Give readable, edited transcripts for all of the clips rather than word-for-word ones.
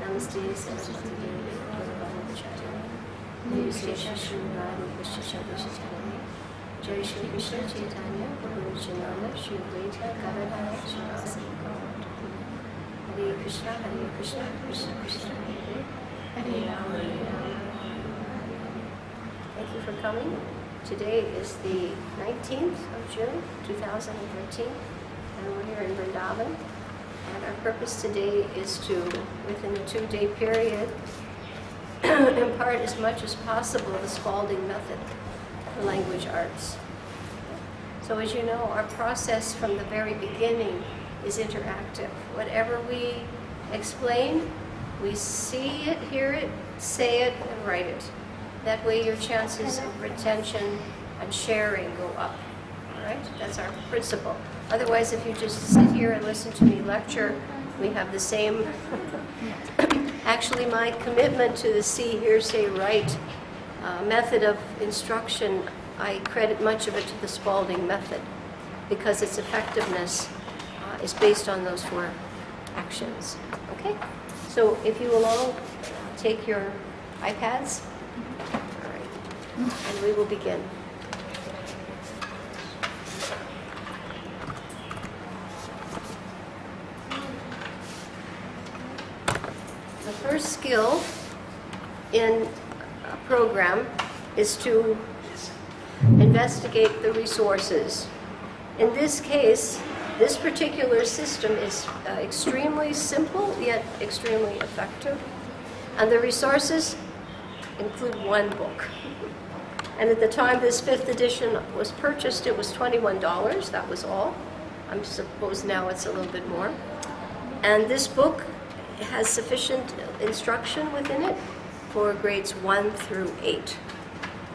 Namaste, Saraswati Devi, Namaste, Jai Shri Krishna Chaitanya, Prabhu Nityananda, Shri Advaita Gadadhara, Srivasadi Gaura. Hare Krishna, Krishna Krishna, Hare Hare Rama, Hare Rama. Thank you for coming. Today is the 19th of June, 2013, and we're here in Vrindavan. And our purpose today is to, within a 2-day period, impart as much as possible the Spalding method for language arts. So as you know, our process from the very beginning is interactive. Whatever we explain, we see it, hear it, say it, and write it. That way your chances of retention and sharing go up. All right? That's our principle. Otherwise, if you just sit here and listen to me lecture, we have the same. Actually, my commitment to the see, hear, say, write method of instruction, I credit much of it to the Spalding method because its effectiveness is based on those 4 actions. Okay? So if you will all take your iPads, all right, and we will begin. The first skill in a program is to investigate the resources. In this case, this particular system is extremely simple yet extremely effective. And the resources include 1 book. And at the time this 5th edition was purchased, it was $21. That was all. I suppose now it's a little bit more. And this book has sufficient instruction within it for grades 1 through 8.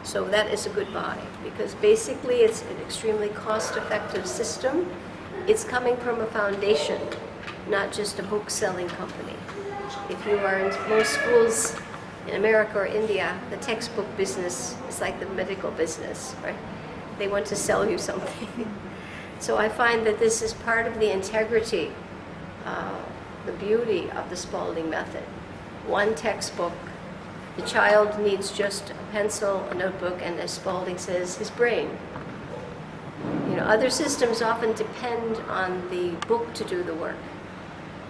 So that is a good buy, because basically it's an extremely cost-effective system. It's coming from a foundation, not just a book-selling company. If you are in most schools in America or India, the textbook business is like the medical business, right? They want to sell you something. So I find that this is part of the integrity, the beauty of the Spalding method. 1 textbook. The child needs just a pencil, a notebook, and as Spalding says, his brain. You know, other systems often depend on the book to do the work,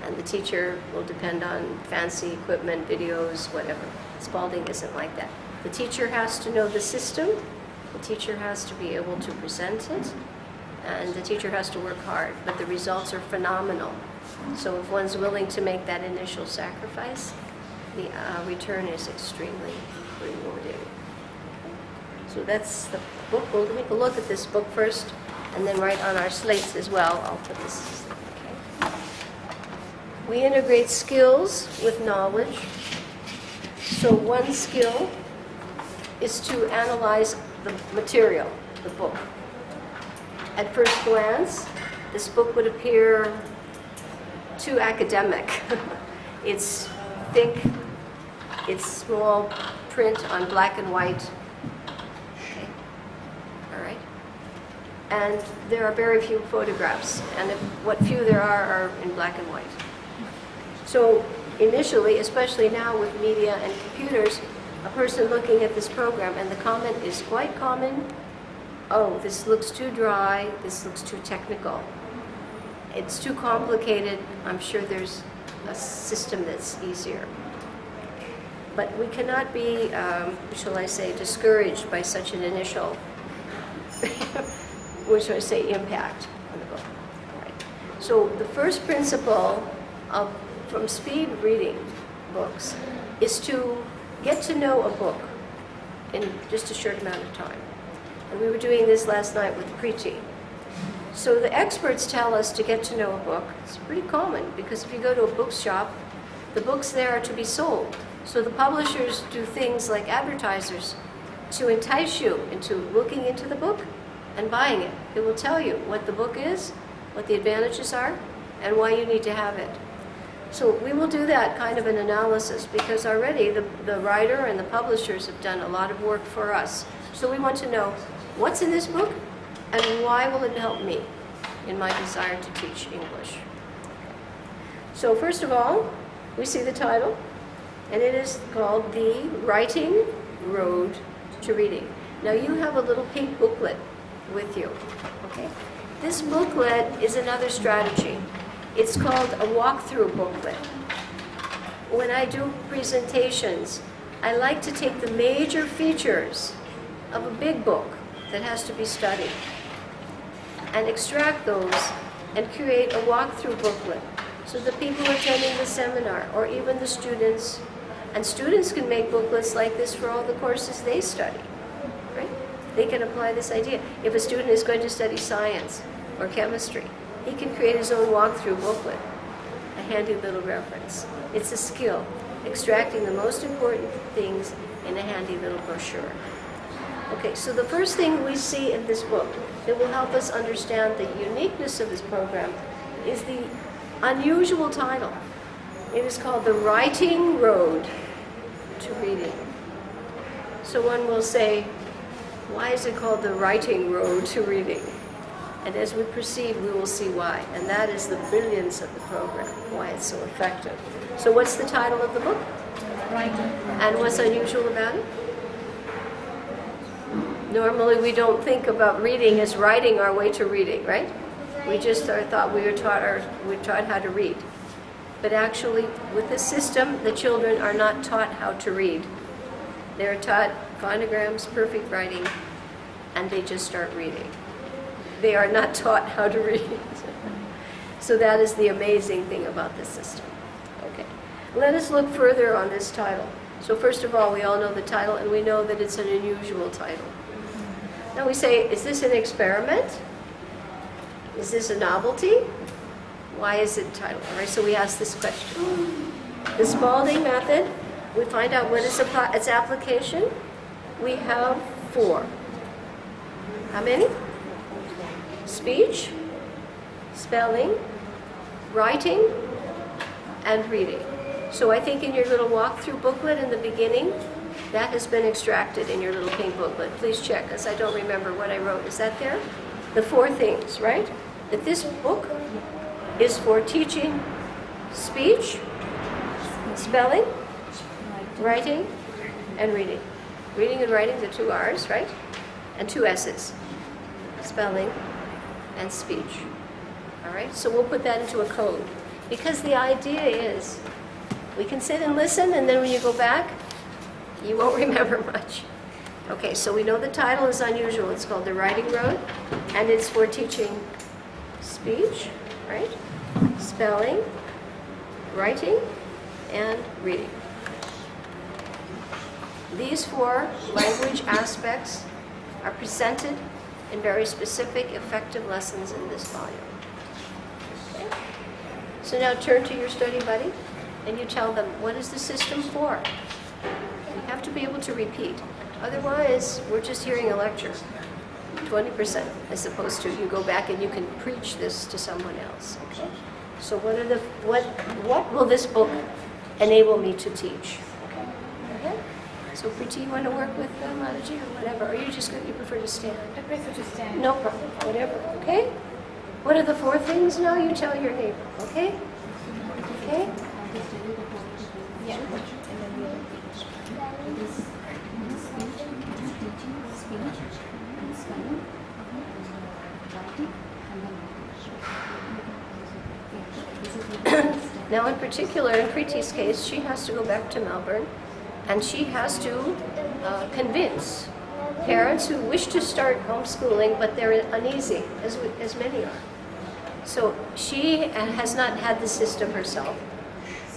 and the teacher will depend on fancy equipment, videos, whatever. Spalding isn't like that. The teacher has to know the system, the teacher has to be able to present it, and the teacher has to work hard, but the results are phenomenal. So if one's willing to make that initial sacrifice, the return is extremely rewarding. So that's the book. We'll take a look at this book first, and then write on our slates as well. I'll put this. Okay. We integrate skills with knowledge. So 1 skill is to analyze the material, the book. At first glance, this book would appear too academic. It's thick, it's small print on black and white. Okay. All right. And there are very few photographs, and what few there are in black and white. So initially, especially now with media and computers, a person looking at this program, and the comment is quite common, oh, this looks too dry, this looks too technical. It's too complicated. I'm sure there's a system that's easier. But we cannot be, shall I say, discouraged by such an initial, what shall I say, impact on the book. All right. So the first principle from speed reading books is to get to know a book in just a short amount of time. And we were doing this last night with Preeti. So the experts tell us to get to know a book. It's pretty common, because if you go to a bookshop, the books there are to be sold. So the publishers do things like advertisers to entice you into looking into the book and buying it. It will tell you what the book is, what the advantages are, and why you need to have it. So we will do that kind of an analysis, because already the writer and the publishers have done a lot of work for us. So we want to know what's in this book and why will it help me? in my desire to teach English. So first of all, we see the title, and it is called The Writing Road to Reading. Now you have a little pink booklet with you, okay? This booklet is another strategy. It's called a walkthrough booklet. When I do presentations, I like to take the major features of a big book that has to be studied and extract those and create a walkthrough booklet so the people attending the seminar or even the students, and students can make booklets like this for all the courses they study, right? They can apply this idea. If a student is going to study science or chemistry, he can create his own walkthrough booklet, a handy little reference. It's a skill, extracting the most important things in a handy little brochure. Okay, so the first thing we see in this book that will help us understand the uniqueness of this program is the unusual title. It is called The Writing Road to Reading. So one will say, why is it called The Writing Road to Reading? And as we proceed, we will see why. And that is the brilliance of the program, why it's so effective. So what's the title of the book? Writing. And what's unusual about it? Normally we don't think about reading as writing our way to reading, right? We just thought we were taught how to read. But actually, with this system, the children are not taught how to read. They're taught phonograms, perfect writing, and they just start reading. They are not taught how to read. So that is the amazing thing about this system. Okay. Let us look further on this title. So first of all, we all know the title, and we know that it's an unusual title. Now we say, is this an experiment? Is this a novelty? Why is it titled? All right, so we ask this question. The Spalding method, we find out what is its application. We have 4. How many? Speech, spelling, writing, and reading. So I think in your little walkthrough booklet in the beginning, that has been extracted in your little pink booklet. Please check, because I don't remember what I wrote. Is that there? The 4 things, right? That this book is for teaching speech, spelling, writing, and reading. Reading and writing, the 2 R's, right? And 2 S's. Spelling and speech. All right, so we'll put that into a code. Because the idea is, we can sit and listen, and then when you go back, you won't remember much. Okay, so we know the title is unusual. It's called The Writing Road, and it's for teaching speech, right? Spelling, writing, and reading. These 4 language aspects are presented in very specific, effective lessons in this volume. Okay? So now turn to your study buddy, and you tell them, what is the system for? You have to be able to repeat. Otherwise, we're just hearing a lecture. 20%, as opposed to you go back and you can preach this to someone else. Okay? So what will this book enable me to teach? Okay? So Preeti, you want to work with Mataji or whatever? Or you prefer to stand? I prefer to stand. No problem. Whatever. Okay? What are the 4 things now? You tell your neighbor. Okay? Okay? Yeah. Now, in particular, in Preeti's case, she has to go back to Melbourne, and she has to convince parents who wish to start homeschooling, but they're uneasy, as many are. So she has not had the system herself,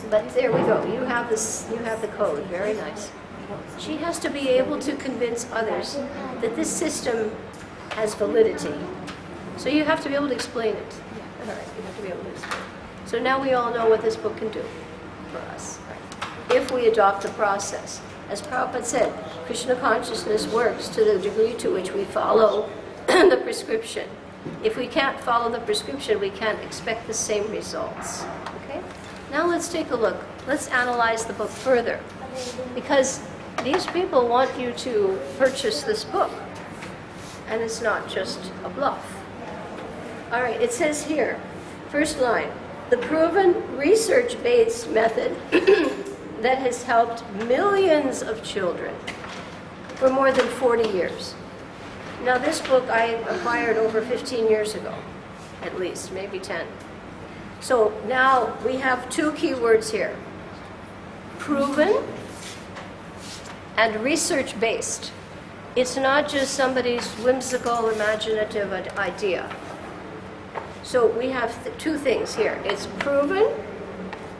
but there we go. You have this. You have the code. Very nice. She has to be able to convince others that this system has validity. So you have to be able to explain it. All right, you have to be able to explain it. So now we all know what this book can do for us, right? If we adopt the process. As Prabhupada said, Krishna consciousness works to the degree to which we follow the prescription. If we can't follow the prescription, we can't expect the same results. Okay? Now let's take a look. Let's analyze the book further. Because these people want you to purchase this book. And it's not just a bluff. All right, it says here, first line, the proven research-based method that has helped millions of children for more than 40 years. Now, this book I acquired over 15 years ago, at least, maybe 10. So now we have two keywords here, proven and research-based. It's not just somebody's whimsical, imaginative idea. So we have two things here. It's proven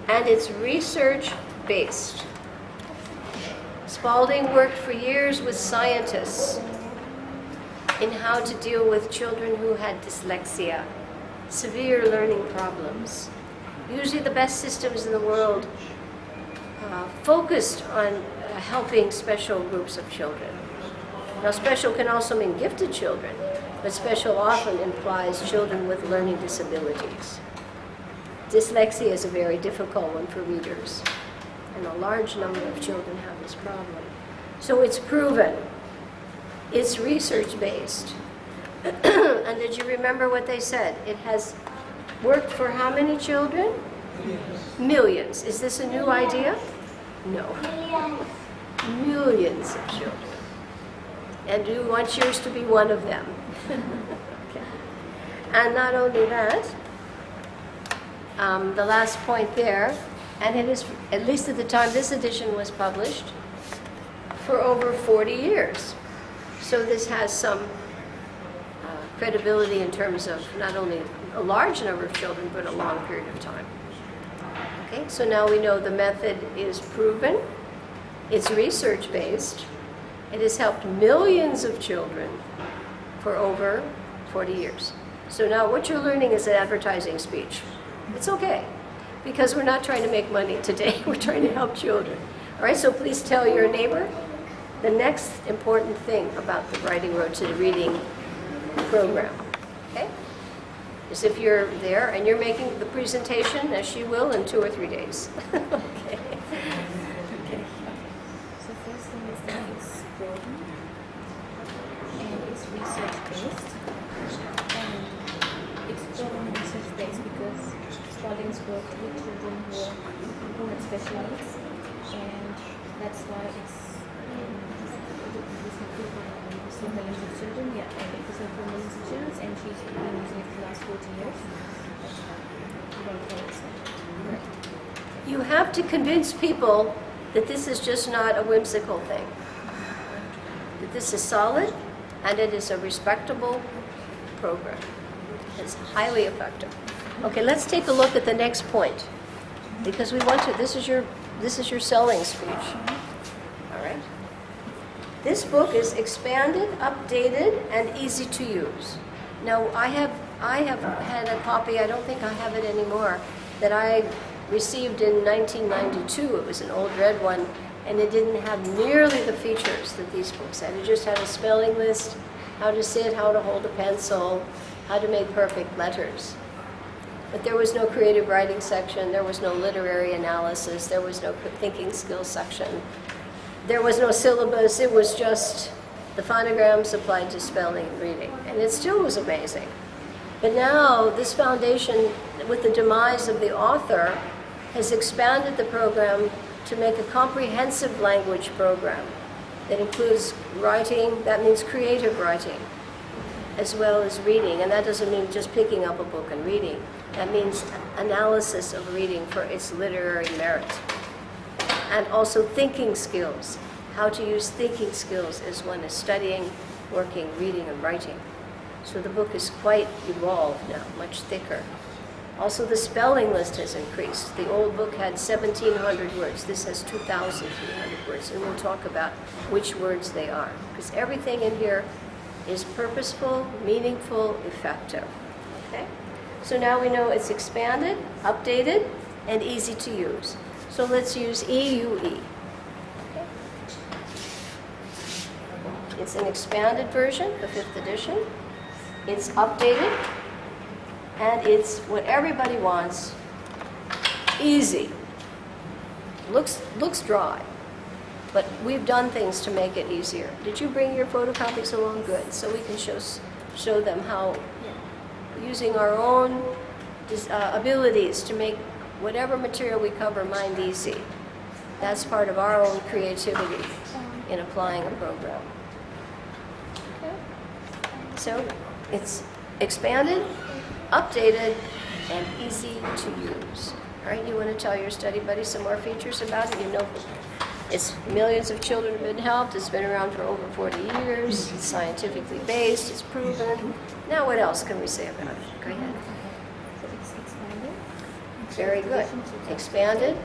and it's research-based. Spalding worked for years with scientists in how to deal with children who had dyslexia, severe learning problems. Usually the best systems in the world focused on helping special groups of children. Now, special can also mean gifted children, but special often implies children with learning disabilities. Dyslexia is a very difficult one for readers, and a large number of children have this problem. So it's proven. It's research-based. And did you remember what they said? It has worked for how many children? Millions. Is this a new idea? No. Millions of children. And you want yours to be one of them. Okay. And not only that, the last point there, and it is, at least at the time this edition was published, for over 40 years. So this has some credibility in terms of not only a large number of children, but a long period of time. Okay, so now we know the method is proven, it's research-based, it has helped millions of children for over 40 years. So now what you're learning is an advertising speech. It's okay, because we're not trying to make money today, we're trying to help children. All right, so please tell your neighbor the next important thing about the Writing Road to the Reading program, okay? Is if you're there and you're making the presentation, as she will, in 2 or 3 days. Okay. Okay. So first thing is that it's proven and it's research-based. And it's proven research-based because Spalding's worked with children who have special needs, and that's why it's for millions of children, yeah, and it was for millions of children, and she's been using it for the last 40 years. Right. You have to convince people that this is just not a whimsical thing. That this is solid and it is a respectable program. It's highly effective. Okay, let's take a look at the next point, because we want to. This is your selling speech. All right. This book is expanded, updated, and easy to use. Now, I have had a copy, I don't think I have it anymore, that I received in 1992. It was an old red one, and it didn't have nearly the features that these books had. It just had a spelling list, how to sit, how to hold a pencil, how to make perfect letters. But there was no creative writing section, there was no literary analysis, there was no thinking skills section. There was no syllabus, it was just the phonograms applied to spelling and reading. And it still was amazing. But now, this foundation, with the demise of the author, has expanded the program to make a comprehensive language program that includes writing, that means creative writing, as well as reading. And that doesn't mean just picking up a book and reading. That means analysis of reading for its literary merit. And also thinking skills, how to use thinking skills as one is studying, working, reading, and writing. So the book is quite evolved now, much thicker. Also, the spelling list has increased. The old book had 1,700 words. This has 2,300 words, and we'll talk about which words they are, because everything in here is purposeful, meaningful, effective. Okay? So now we know it's expanded, updated, and easy to use. So let's use EUE. Okay. It's an expanded version, the 5th edition. It's updated, and it's what everybody wants. Easy. Looks dry, but we've done things to make it easier. Did you bring your photocopies along? Good. So we can show them using our own abilities to make whatever material we cover mind easy. That's part of our own creativity in applying a program. So it's expanded, updated, and easy to use. All right, you want to tell your study buddy some more features about it? You know, it's millions of children have been helped. It's been around for over 40 years. It's scientifically based. It's proven. Now, what else can we say about it? Go ahead. So it's expanded. Very good. Expanded,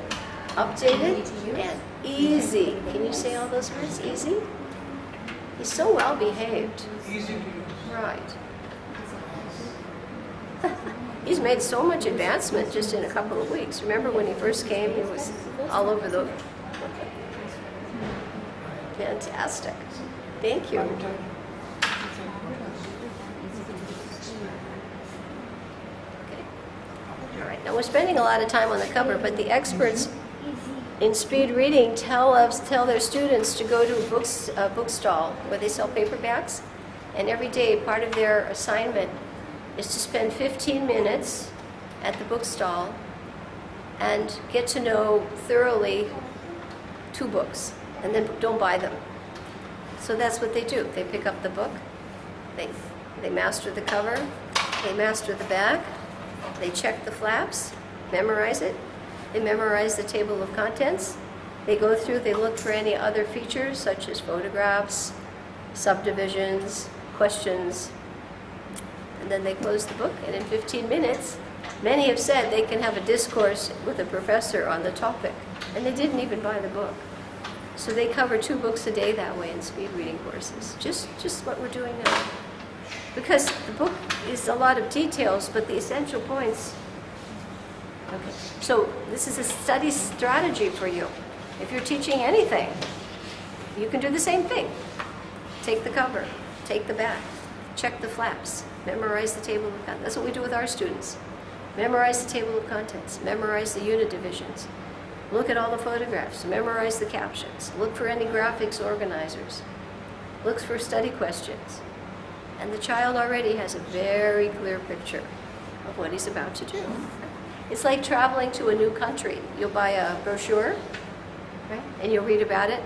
updated, and easy. Can you say all those words? Easy? He's so well behaved. Easy to use. Right. He's made so much advancement just in a couple of weeks. Remember when he first came, he was all over the... Fantastic. Thank you. Okay. All right. Now we're spending a lot of time on the cover, but the experts in speed reading tell their students to go to a book stall where they sell paperbacks, and every day part of their assignment is to spend 15 minutes at the bookstall and get to know thoroughly 2 books, and then don't buy them. So that's what they do. They pick up the book, they master the cover, they master the back, they check the flaps, memorize it, they memorize the table of contents, they go through, they look for any other features such as photographs, subdivisions, questions, and then they close the book, and in 15 minutes, many have said they can have a discourse with a professor on the topic, and they didn't even buy the book. So they cover 2 books a day that way in speed reading courses, just what we're doing now. Because the book is a lot of details, but the essential points. Okay, so this is a study strategy for you. If you're teaching anything, you can do the same thing. Take the cover, take the back, check the flaps, memorize the table of contents. That's what we do with our students. Memorize the table of contents, memorize the unit divisions, look at all the photographs, memorize the captions, look for any graphics organizers, look for study questions. And the child already has a very clear picture of what he's about to do. It's like traveling to a new country. You'll buy a brochure, right? And you'll read about it.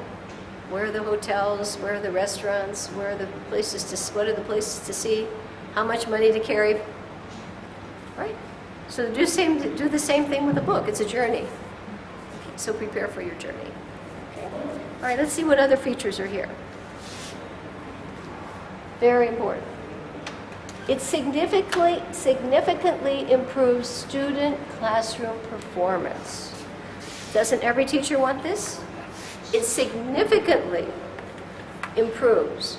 Where are the hotels? Where are the restaurants? Where are the places what are the places to see? How much money to carry? Right? So do the same thing with a book. It's a journey. Okay, so prepare for your journey. Okay. All right, let's see what other features are here. Very important. It significantly improves student classroom performance. Doesn't every teacher want this? It significantly improves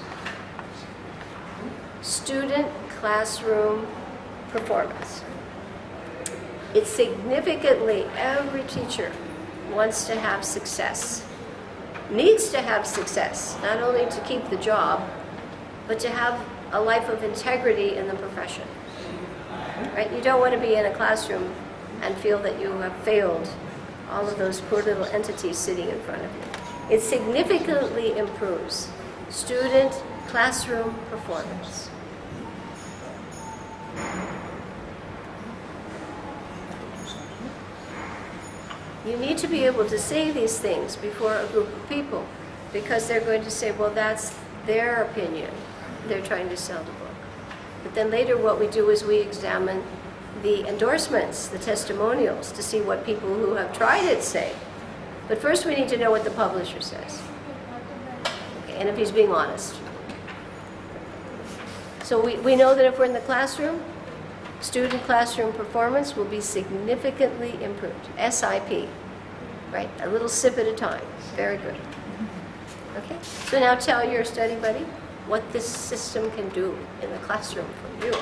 student classroom performance. It significantly, every teacher wants to have success, needs to have success, not only to keep the job, but to have a life of integrity in the profession. Right? You don't want to be in a classroom and feel that you have failed all of those poor little entities sitting in front of you. It significantly improves student classroom performance. You need to be able to say these things before a group of people, because they're going to say, well, that's their opinion. They're trying to sell the book. But then later what we do is we examine the endorsements, the testimonials, to see what people who have tried it say. But first we need to know what the publisher says. Okay, and if he's being honest. So we know that if we're in the classroom, student classroom performance will be significantly improved. SIP, right? A little sip at a time. Very good. Okay, so now tell your study buddy what this system can do in the classroom for you.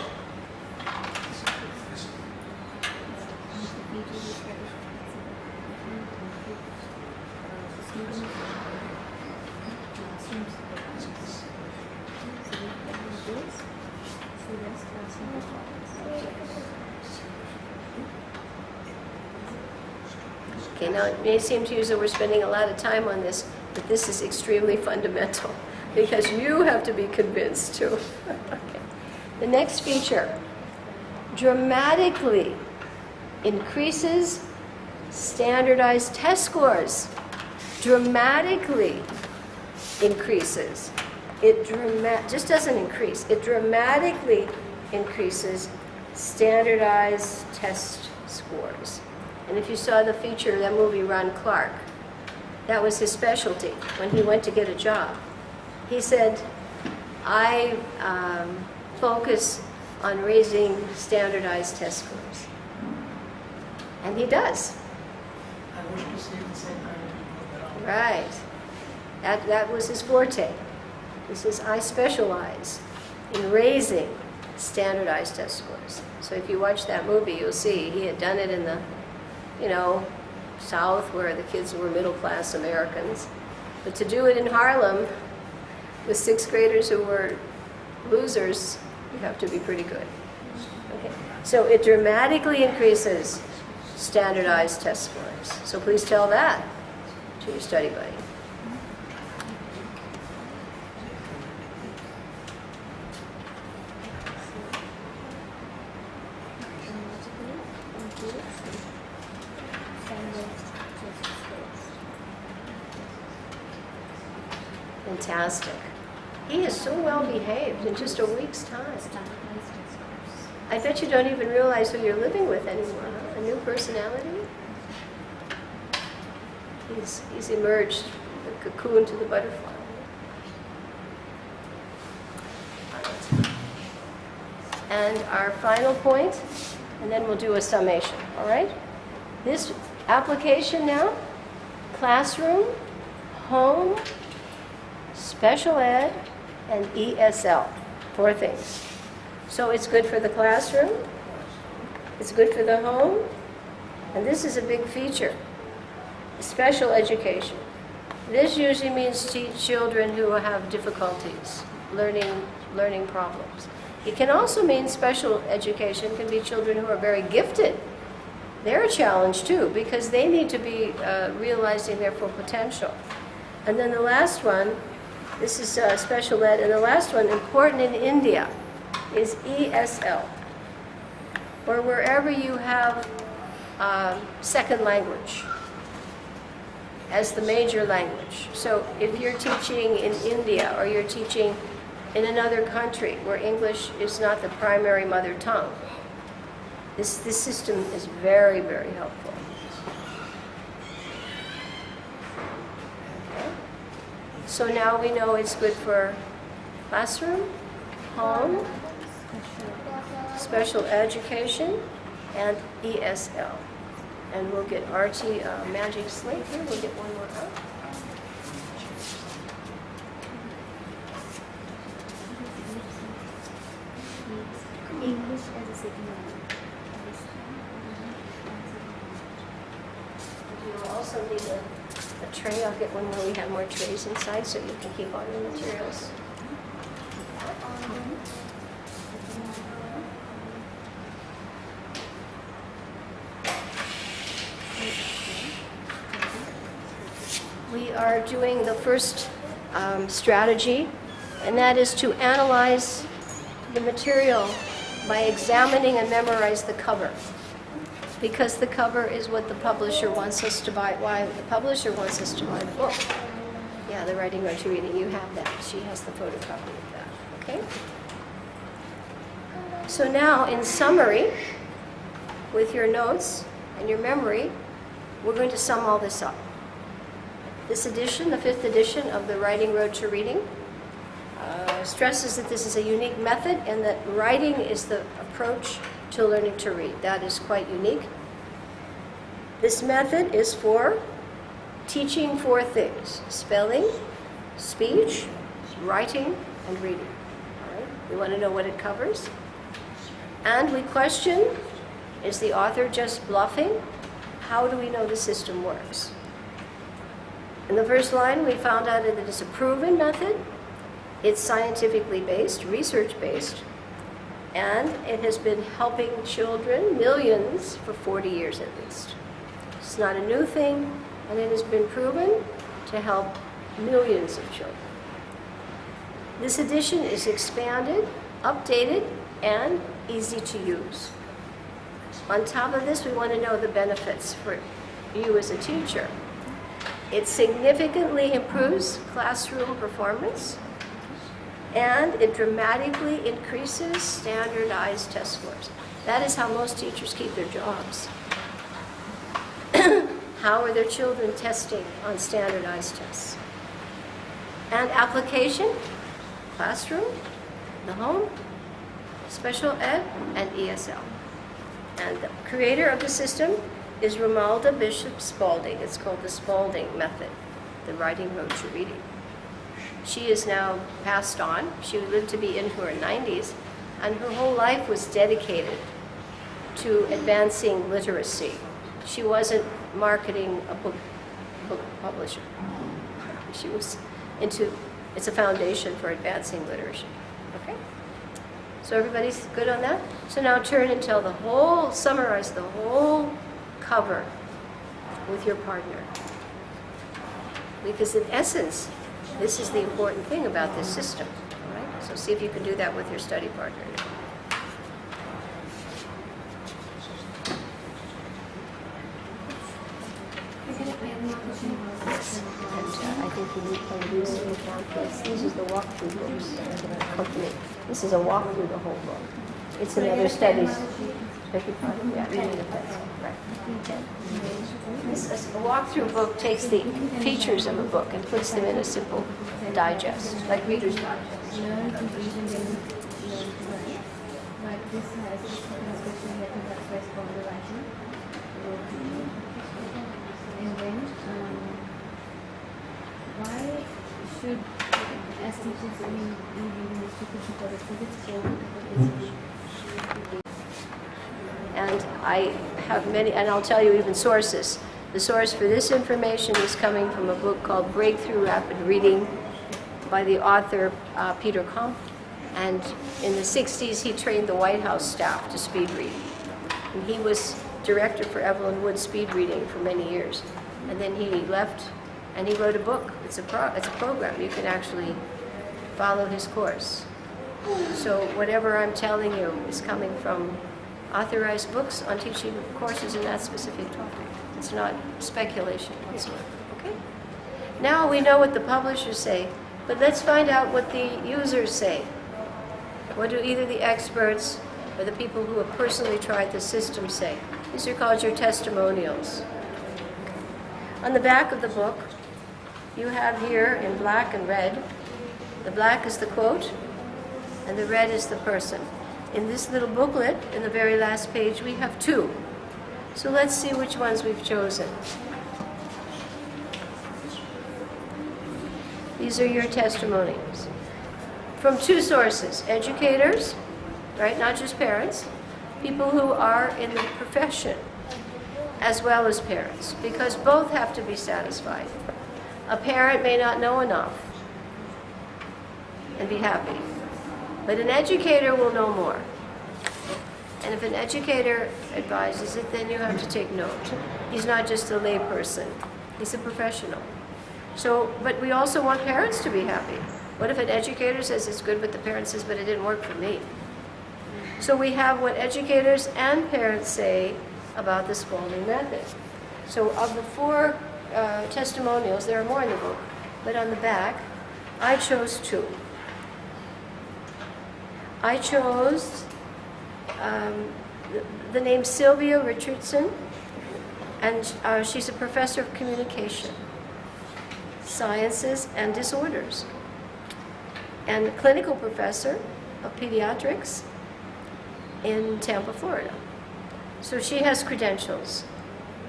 Okay, now it may seem to you that we're spending a lot of time on this, but this is extremely fundamental because you have to be convinced too. Okay. The next feature dramatically increases standardized test scores. Dramatically increases. It just doesn't increase. It dramatically increases standardized test scores. And if you saw the feature of that movie, Ron Clark, that was his specialty when he went to get a job. He said, I focus on raising standardized test scores. And he does. I wish to see the same kind of people Right. That was his forte. He says, I specialize in raising standardized test scores. So if you watch that movie, you'll see he had done it in the, South, where the kids were middle-class Americans. But to do it in Harlem with sixth graders who were losers, you have to be pretty good. Okay. So it dramatically increases standardized test scores. So please tell that to your study buddy. Fantastic. He is so well behaved in just a week's time. I bet you don't even realize who you're living with anymore, huh? A new personality? He's emerged, the cocoon to the butterfly. And our final point, and then we'll do a summation, all right? This application now, classroom, home, special ed, and ESL, 4 things. So it's good for the classroom, it's good for the home, and this is a big feature, special education. This usually means teach children who have difficulties, learning problems. It can also mean special education can be children who are very gifted. They're a challenge too, because they need to be realizing their full potential. And then the last one, this is special ed, and the last one, important in India, is ESL, or wherever you have second language as the major language. So if you're teaching in India or you're teaching in another country where English is not the primary mother tongue, this system is very, very helpful. Okay. So now we know it's good for classroom, home, special education, and ESL. And we'll get Archie a magic slate here. We'll get one more out. English as a second language. You'll also need a tray. I'll get one where we have more trays inside so you can keep all your materials. We are doing the first strategy, and that is to analyze the material by examining and memorize the cover. Because the cover is what the publisher wants us to buy. Why the publisher wants us to buy the book. Yeah, the Writing Road to Reading, you have that. She has the photocopy of that, okay? So now, in summary, with your notes and your memory, we're going to sum all this up. This edition, the 5th edition of the Writing Road to Reading, stresses that this is a unique method and that writing is the approach to learning to read. That is quite unique. This method is for teaching 4 things: spelling, speech, writing, and reading. All right? We want to know what it covers. And we question, is the author just bluffing? How do we know the system works? In the first line, we found out that it's a proven method, it's scientifically based, research-based, and it has been helping children, millions, for 40 years at least. It's not a new thing, and it has been proven to help millions of children. This edition is expanded, updated, and easy to use. On top of this, we want to know the benefits for you as a teacher. It significantly improves classroom performance, and it dramatically increases standardized test scores. That is how most teachers keep their jobs. How are their children testing on standardized tests? And application, classroom, the home, special ed, and ESL. And the creator of the system is Romalda Bishop Spalding. It's called the Spalding Method, the Writing Road to Reading. She is now passed on. She lived to be in her 90s, and her whole life was dedicated to advancing literacy. She wasn't marketing a book publisher. She was into, it's a foundation for advancing literacy. Okay? So everybody's good on that? So now turn and tell summarize the whole cover with your partner. Because in essence, this is the important thing about this system. All right? So see if you can do that with your study partner. And I think you need to use the pamphlets. These are the walkthrough books that are going to accompany. This is a walkthrough the whole book. It's another studies. Beg your pardon? Yeah, reading the text. Right. A walkthrough book takes the features of a book and puts them in a simple digest, like Reader's Digest. Learn to read and then learn to write. Like this has this construction method, that's why it's called the writing. And then, why should, as teachers, we reading this to push for the physics or And I have many, and I'll tell you even sources. The source for this information is coming from a book called Breakthrough Rapid Reading by the author Peter Comp. And in the 60s, he trained the White House staff to speed read. And he was director for Evelyn Wood's speed reading for many years. And then he left and he wrote a book. It's a program. You can actually follow his course. So whatever I'm telling you is coming from authorized books on teaching courses in that specific topic. It's not speculation whatsoever. Okay? Now we know what the publishers say, but let's find out what the users say. What do either the experts or the people who have personally tried the system say? These are called your testimonials. On the back of the book, you have here in black and red, the black is the quote, and the red is the person. In this little booklet, in the very last page, we have two. So let's see which ones we've chosen. These are your testimonials. From two sources, educators, right, not just parents, people who are in the profession, as well as parents, because both have to be satisfied. A parent may not know enough and be happy, but an educator will know more. And if an educator advises it, then you have to take note. He's not just a lay person, he's a professional. So, but we also want parents to be happy. What if an educator says it's good, but the parent says, but it didn't work for me? So we have what educators and parents say about the Spalding method. So of the four testimonials, there are more in the book, but on the back, I chose two. I chose the name Sylvia Richardson, and she's a professor of communication, sciences, and disorders, and a clinical professor of pediatrics in Tampa, Florida. So she has credentials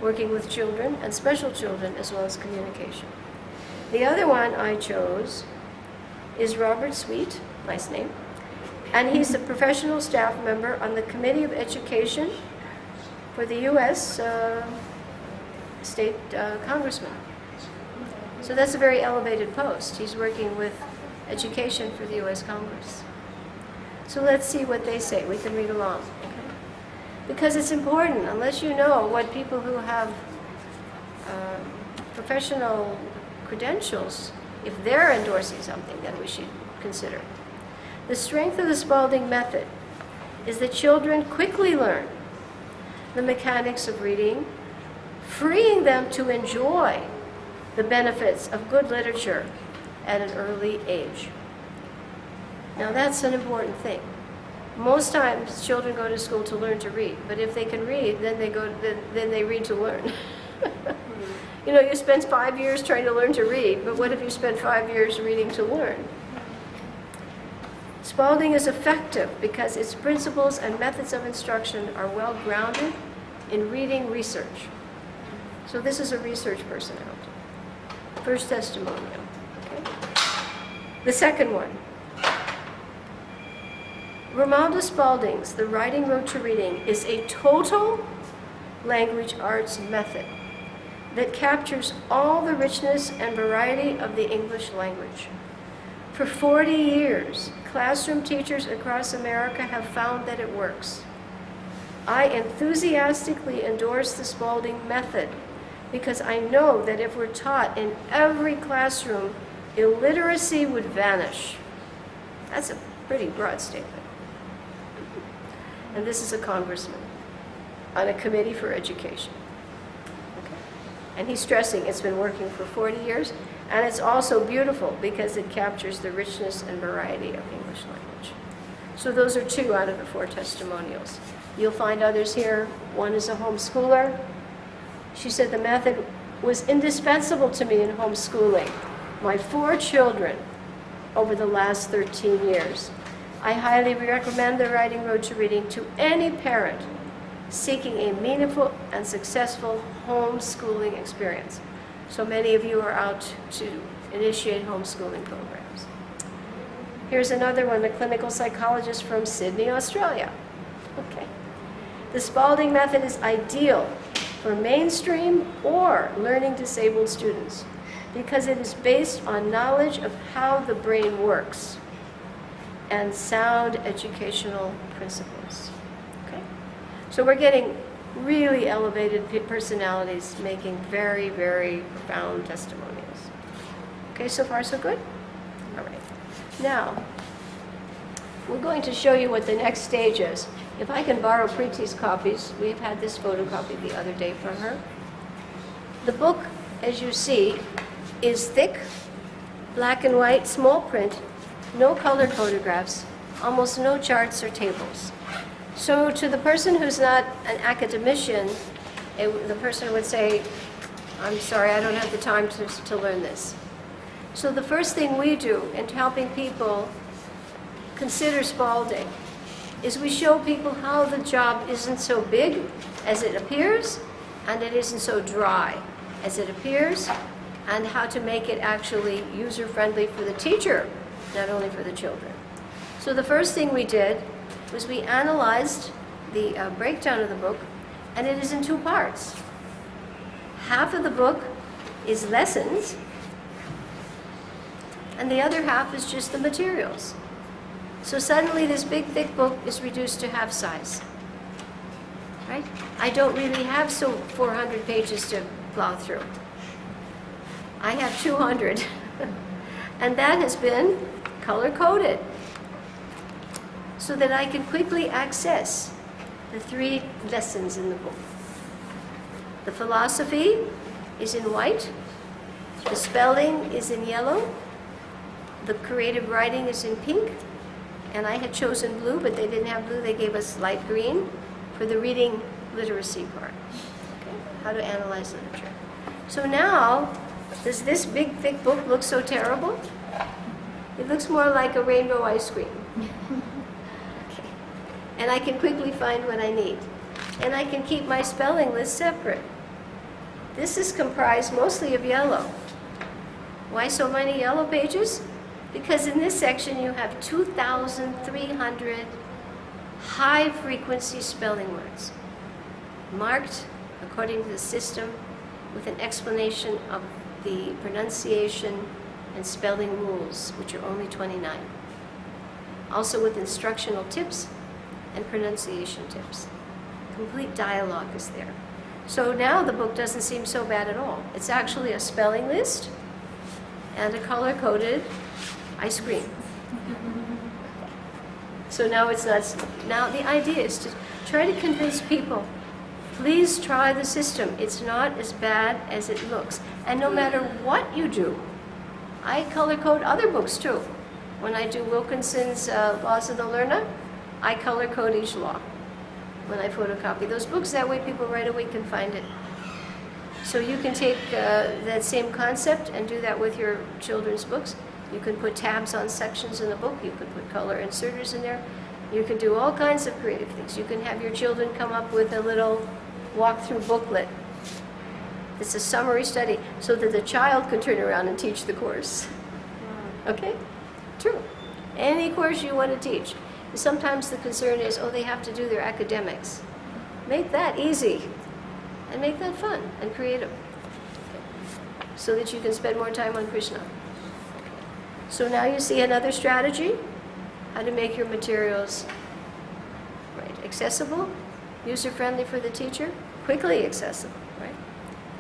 working with children and special children as well as communication. The other one I chose is Robert Sweet, nice name, and he's a professional staff member on the Committee of Education for the U.S. State Congressman. So that's a very elevated post. He's working with education for the U.S. Congress. So let's see what they say. We can read along. Okay? Because it's important. Unless you know what people who have professional credentials, if they're endorsing something, then we should consider. The strength of the Spalding method is that children quickly learn the mechanics of reading, freeing them to enjoy the benefits of good literature at an early age. Now that's an important thing. Most times children go to school to learn to read, but if they can read, then they read to learn. You know, you spend 5 years trying to learn to read, but what if you spend 5 years reading to learn? Spalding is effective because its principles and methods of instruction are well grounded in reading research. So this is a research personality. First testimonial. Okay. The second one. Romualda Spalding's The Writing Road to Reading is a total language arts method that captures all the richness and variety of the English language. For 40 years, classroom teachers across America have found that it works. I enthusiastically endorse the Spalding method because I know that if we're taught in every classroom, illiteracy would vanish. That's a pretty broad statement. And this is a congressman on a committee for education. Okay. And he's stressing it's been working for 40 years, and it's also beautiful because it captures the richness and variety of English language. So those are 2 out of the 4 testimonials. You'll find others here. One is a homeschooler. She said the method was indispensable to me in homeschooling my 4 children over the last 13 years. I highly recommend the Writing Road to Reading to any parent seeking a meaningful and successful homeschooling experience. So many of you are out to initiate homeschooling programs. Here's another one, a clinical psychologist from Sydney, Australia. Okay. The Spalding method is ideal for mainstream or learning disabled students because it is based on knowledge of how the brain works and sound educational principles. Okay? So we're getting really elevated personalities making very, very profound testimonials. Okay, so far so good? All right. Now, we're going to show you what the next stage is. If I can borrow Preeti's copies, we've had this photocopied the other day from her. The book, as you see, is thick, black and white, small print, no colored photographs, almost no charts or tables. So to the person who's not an academician, the person would say, I'm sorry, I don't have the time to learn this. So the first thing we do in helping people consider Spalding is we show people how the job isn't so big as it appears, and it isn't so dry as it appears, and how to make it actually user-friendly for the teacher, not only for the children. So the first thing we did was we analyzed the breakdown of the book, and it is in 2 parts. Half of the book is lessons, and the other half is just the materials. So suddenly this big, thick book is reduced to half size, right? I don't really have 400 pages to plow through. I have 200, and that has been color-coded so that I can quickly access the 3 lessons in the book. The philosophy is in white, the spelling is in yellow, the creative writing is in pink, and I had chosen blue, but they didn't have blue, they gave us light green for the reading literacy part. Okay? How to analyze literature. So now, does this big, thick book look so terrible? It looks more like a rainbow ice cream. Okay. And I can quickly find what I need. And I can keep my spelling list separate. This is comprised mostly of yellow. Why so many yellow pages? Because in this section you have 2,300 high-frequency spelling words, marked according to the system with an explanation of the pronunciation and spelling rules, which are only 29. Also with instructional tips and pronunciation tips. Complete dialogue is there. So now the book doesn't seem so bad at all. It's actually a spelling list and a color-coded ice cream. So now it's not, now the idea is to try to convince people Please try the system. It's not as bad as it looks. And no matter what you do, I color code other books too. When I do Wilkinson's Laws of the Learner, I color code each law when I photocopy those books. That way people right away can find it. So you can take that same concept and do that with your children's books. You can put tabs on sections in the book. You can put color inserters in there. You can do all kinds of creative things. You can have your children come up with a little walkthrough booklet. It's a summary study so that the child can turn around and teach the course. Okay? True. Any course you want to teach. Sometimes the concern is, oh, they have to do their academics. Make that easy and make that fun and creative so that you can spend more time on Krishna. So now you see another strategy, how to make your materials accessible, user-friendly for the teacher, quickly accessible, right?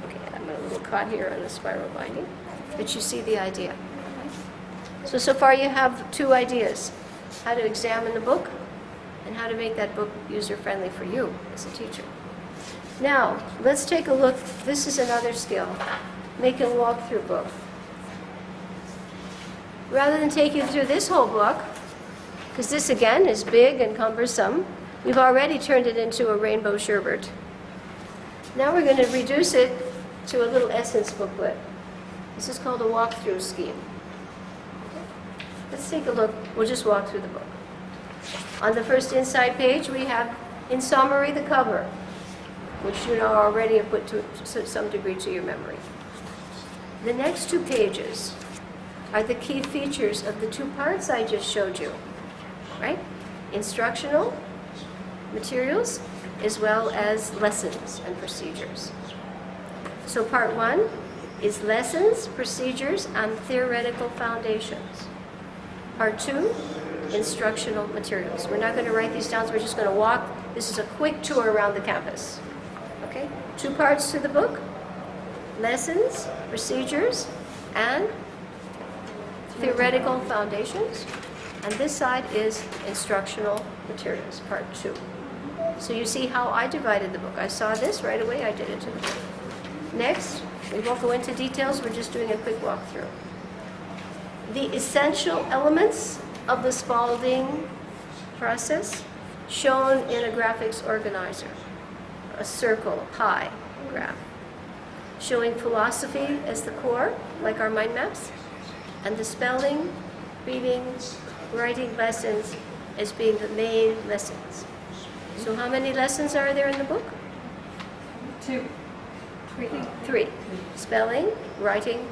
Okay, I'm a little caught here on the spiral binding, but you see the idea. So far you have two ideas, how to examine the book and how to make that book user-friendly for you as a teacher. Now, let's take a look. This is another skill, make a walkthrough book. Rather than take you through this whole book, because this again is big and cumbersome, we've already turned it into a rainbow sherbet. Now we're going to reduce it to a little essence booklet. This is called a walkthrough scheme. Let's take a look. We'll just walk through the book. On the first inside page, we have, in summary, the cover, which you know already have put to some degree to your memory. The next two pages are the key features of the two parts I just showed you, right? Instructional materials as well as lessons and procedures. So part one is lessons, procedures, and theoretical foundations. Part two, instructional materials. We're not going to write these down, so we're just going to walk. This is a quick tour around the campus. Okay? Two parts to the book, lessons, procedures, and theoretical foundations. And this side is instructional materials, part two. So you see how I divided the book. I saw this right away, I did it to the book. Next, we won't go into details, we're just doing a quick walkthrough. The essential elements of the Spalding process shown in a graphics organizer. A circle, a pie graph, showing philosophy as the core, like our mind maps, and the spelling, reading, writing lessons as being the main lessons. So how many lessons are there in the book? Three. Spelling, writing,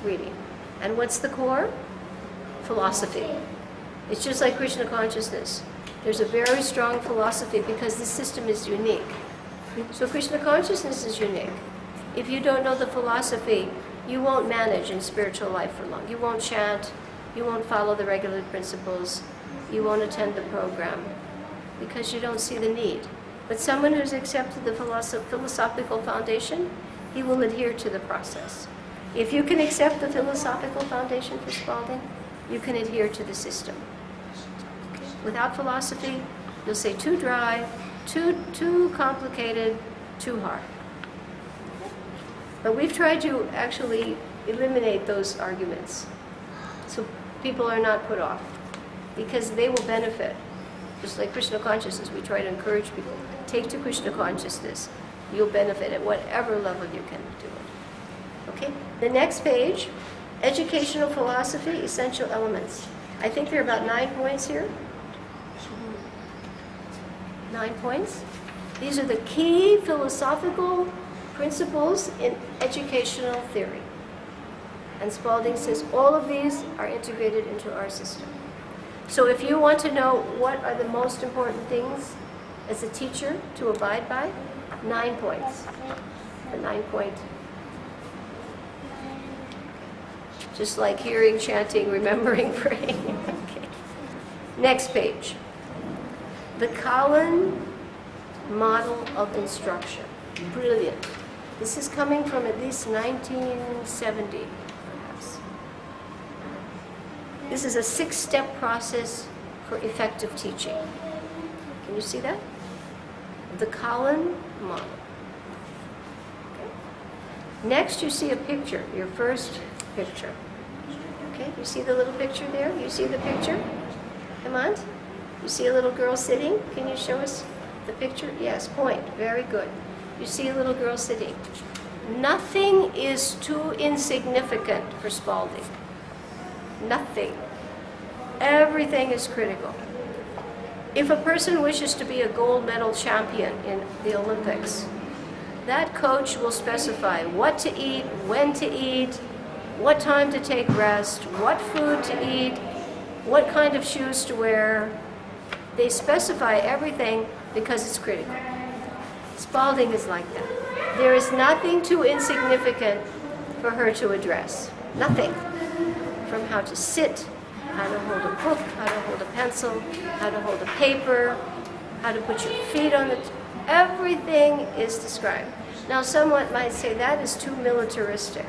reading. And what's the core? Philosophy. It's just like Krishna consciousness. There's a very strong philosophy because this system is unique. So Krishna consciousness is unique. If you don't know the philosophy, you won't manage in spiritual life for long. You won't chant, you won't follow the regular principles, you won't attend the program because you don't see the need. But someone who's accepted the philosophical foundation, he will adhere to the process. If you can accept the philosophical foundation for Spalding, you can adhere to the system. Okay? Without philosophy, you'll say too dry, too complicated, too hard. But we've tried to actually eliminate those arguments so people are not put off because they will benefit. Just like Krishna consciousness, we try to encourage people, take to Krishna consciousness. You'll benefit at whatever level you can do it. Okay? The next page, educational philosophy, essential elements. I think there are about 9 points here. 9 points. These are the key philosophical principles in educational theory. And Spalding says all of these are integrated into our system. So if you want to know what are the most important things as a teacher to abide by, 9 points. The 9-point. Just like hearing, chanting, remembering, praying. Okay. Next page. The Kalyan model of instruction. Brilliant. This is coming from at least 1970, perhaps. This is a 6-step process for effective teaching. Can you see that? the column model. Okay. Next, you see a picture, your first picture. Okay, you see the little picture there? You see the picture? Come on. You see a little girl sitting? Can you show us the picture? Yes, point. Very good. You see a little girl sitting. Nothing is too insignificant for Spalding. Nothing. Everything is critical. If a person wishes to be a gold medal champion in the Olympics, that coach will specify what to eat, when to eat, what time to take rest, what food to eat, what kind of shoes to wear. They specify everything because it's critical. Spalding is like that. There is nothing too insignificant for her to address. Nothing. From how to sit, how to hold a book, how to hold a pencil, how to hold a paper, how to put your feet on the... Everything is described. Now, someone might say that is too militaristic.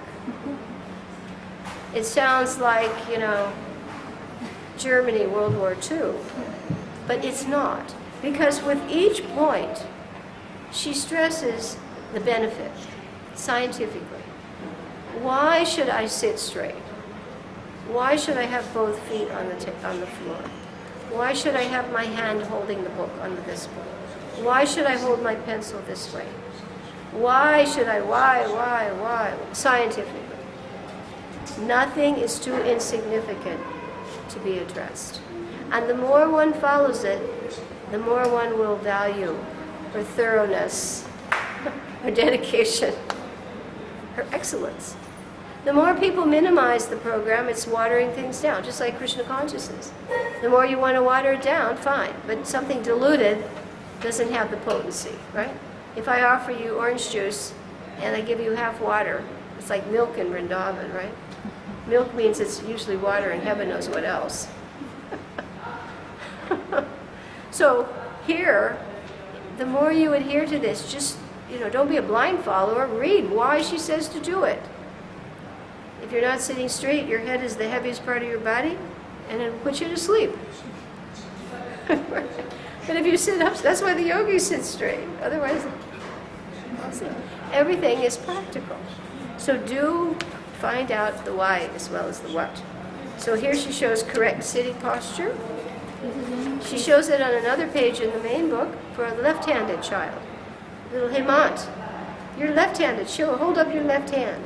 It sounds like, you know, Germany, World War II. But it's not. Because with each point, she stresses the benefit, scientifically. Why should I sit straight? Why should I have both feet on the floor? Why should I have my hand holding the book on this book? Why should I hold my pencil this way? Why should I, why? Scientifically. Nothing is too insignificant to be addressed. And the more one follows it, the more one will value her thoroughness, her dedication, her excellence. The more people minimize the program, it's watering things down, just like Krishna consciousness. The more you want to water it down, fine, but something diluted doesn't have the potency, right? If I offer you orange juice and I give you half water, it's like milk in Vrindavan, right? Milk means it's usually water and heaven knows what else. So here, the more you adhere to this, just, you know, don't be a blind follower. Read why she says to do it. If you're not sitting straight, your head is the heaviest part of your body, and it'll put you to sleep. But if you sit up, that's why the yogis sit straight. Otherwise, everything is practical. So do find out the why as well as the what. So here she shows correct sitting posture. She shows it on another page in the main book for a left-handed child. Little Hemant, you're left-handed. Hold up your left hand.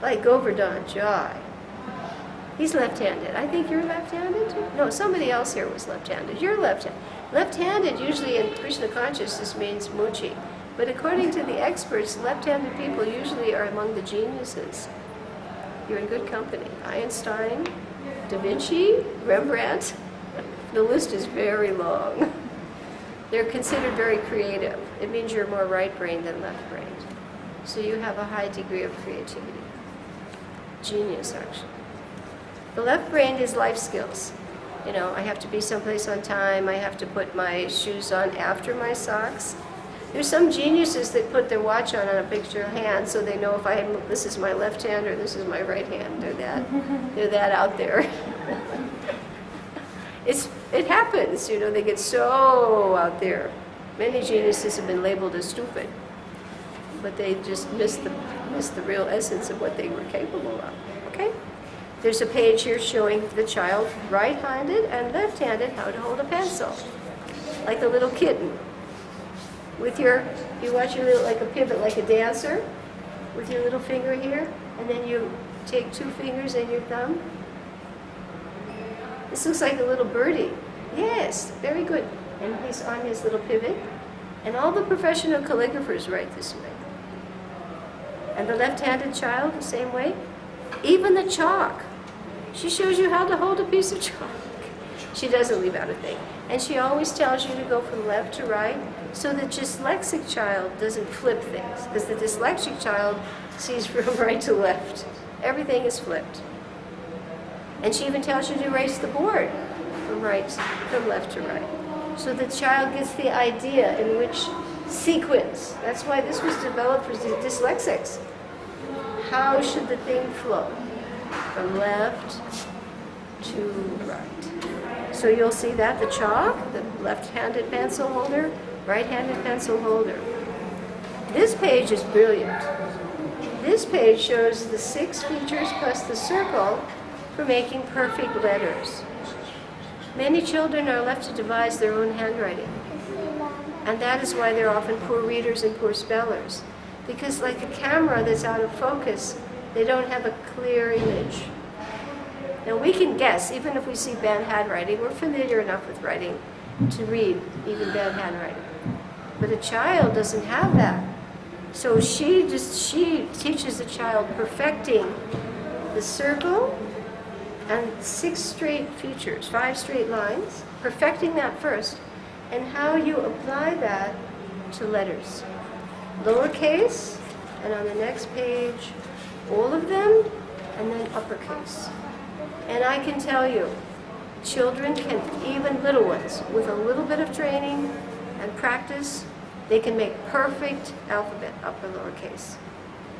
Like Govardhan Jai. He's left-handed. I think you're left-handed too? No, somebody else here was left-handed. You're left-handed. Left-handed usually in Krishna consciousness means muchi. But according to the experts, left-handed people usually are among the geniuses. You're in good company. Einstein, Da Vinci, Rembrandt. The list is very long. They're considered very creative. It means you're more right-brained than left-brained. So you have a high degree of creativity. Genius, actually. The left-brained is life skills. You know, I have to be someplace on time. I have to put my shoes on after my socks. There's some geniuses that put their watch on a picture of hand so they know if this is my left hand or this is my right hand. They're that out there. It happens, you know, they get so out there. Many geniuses have been labeled as stupid, but they just miss the real essence of what they were capable of. Okay? There's a page here showing the child right-handed and left-handed how to hold a pencil, like a little kitten. You watch your little, like a pivot, like a dancer, with your little finger here, and then you take 2 fingers and your thumb. This looks like a little birdie. Yes, very good. And he's on his little pivot. And all the professional calligraphers write this way. And the left-handed child, the same way. Even the chalk. She shows you how to hold a piece of chalk. She doesn't leave out a thing. And she always tells you to go from left to right so the dyslexic child doesn't flip things. Because the dyslexic child sees from right to left. Everything is flipped. And she even tells you to erase the board from left to right. So the child gets the idea in which sequence. That's why this was developed for dyslexics. How should the thing flow? From left to right. So you'll see that, the chalk, the left-handed pencil holder, right-handed pencil holder. This page is brilliant. This page shows the 6 features plus the circle for making perfect letters. Many children are left to devise their own handwriting. And that is why they're often poor readers and poor spellers. Because like a camera that's out of focus, they don't have a clear image. Now we can guess, even if we see bad handwriting, we're familiar enough with writing to read even bad handwriting. But a child doesn't have that. So she teaches the child perfecting the circle and 6 straight features, 5 straight lines, perfecting that first, and how you apply that to letters. Lowercase, and on the next page, all of them, and then uppercase. And I can tell you, children can, even little ones, with a little bit of training and practice, they can make perfect alphabet, upper lowercase.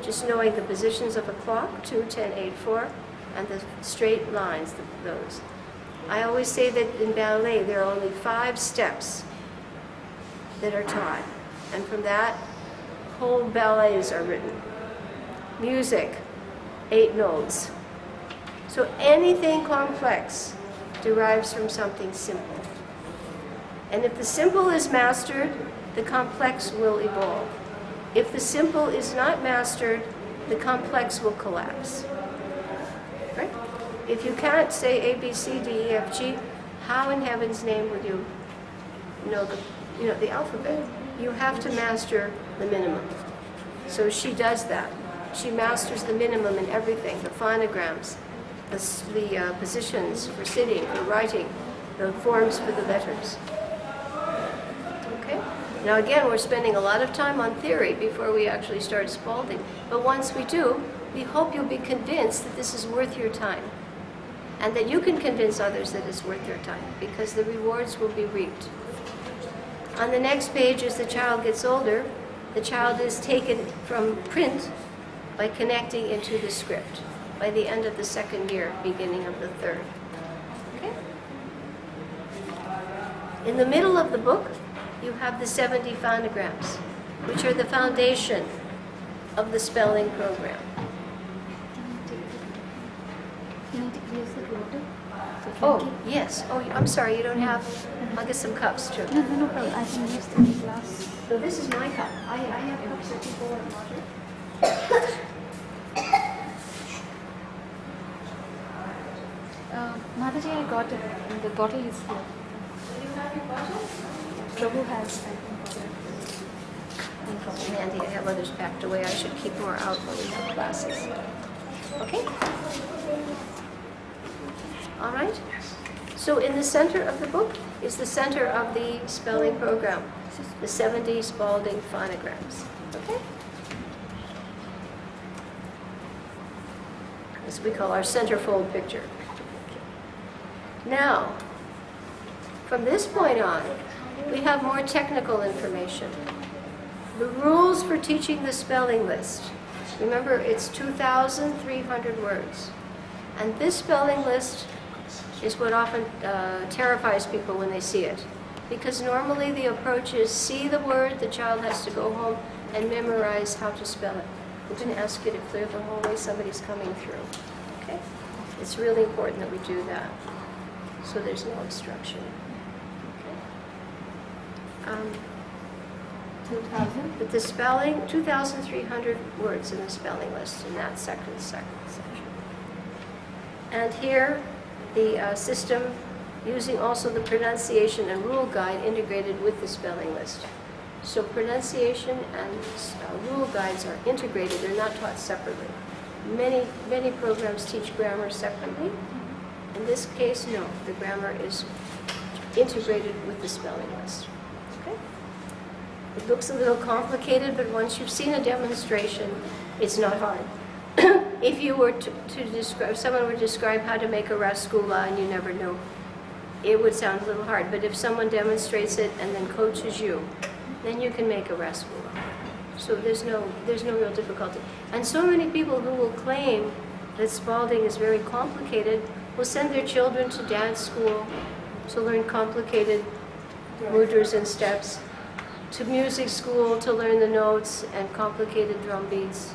Just knowing the positions of a clock, 2, 10, 8, 4, and the straight lines, those. I always say that in ballet, there are only 5 steps that are taught. And from that, whole ballets are written. Music, 8 notes. So anything complex derives from something simple. And if the simple is mastered, the complex will evolve. If the simple is not mastered, the complex will collapse. Right? If you can't say A, B, C, D, E, F, G, how in heaven's name would you know the alphabet? You have to master the minimum. So she does that. She masters the minimum in everything, the phonograms, the positions for sitting, for writing, the forms for the letters. Okay? Now again, we're spending a lot of time on theory before we actually start spalding. But once we do, we hope you'll be convinced that this is worth your time. And that you can convince others that it's worth their time, because the rewards will be reaped. On the next page, as the child gets older, the child is taken from print by connecting into the script by the end of the 2nd year, beginning of the 3rd. Okay? In the middle of the book, you have the 70 phonograms, which are the foundation of the spelling program. Oh, yes. Oh, I'm sorry, you don't have... I'll get some cups, too. No problem. I can use the glass. So this is my cup. I have cups that people want water. Mataji, I got it. And the bottle is here. Do you have your bottle? Prabhu has, I think. Mandy, I have others packed away. I should keep more out when we have classes. Okay? All right? So in the center of the book is the center of the spelling program, the 70 Spalding phonograms. Okay? This we call our centerfold picture. Now, from this point on, we have more technical information. The rules for teaching the spelling list. Remember, it's 2,300 words. And this spelling list is what often terrifies people when they see it. Because normally the approach is see the word, the child has to go home and memorize how to spell it. We're going to ask you to clear the hallway, somebody's coming through. Okay? It's really important that we do that, so there's no obstruction. Okay? 2,000? But the spelling, 2,300 words in the spelling list in that second section. And here, the system using also the pronunciation and rule guide integrated with the spelling list. So pronunciation and rule guides are integrated, they're not taught separately. Many programs teach grammar separately. In this case, no, the grammar is integrated with the spelling list. Okay? It looks a little complicated, but once you've seen a demonstration, it's not hard. If you were to describe, someone would describe how to make a rasgulla and you never knew, it would sound a little hard. But if someone demonstrates it and then coaches you, then you can make a rasgulla. So there's no real difficulty. And so many people who will claim that spalding is very complicated will send their children to dance school to learn complicated mudras and steps, to music school to learn the notes and complicated drum beats,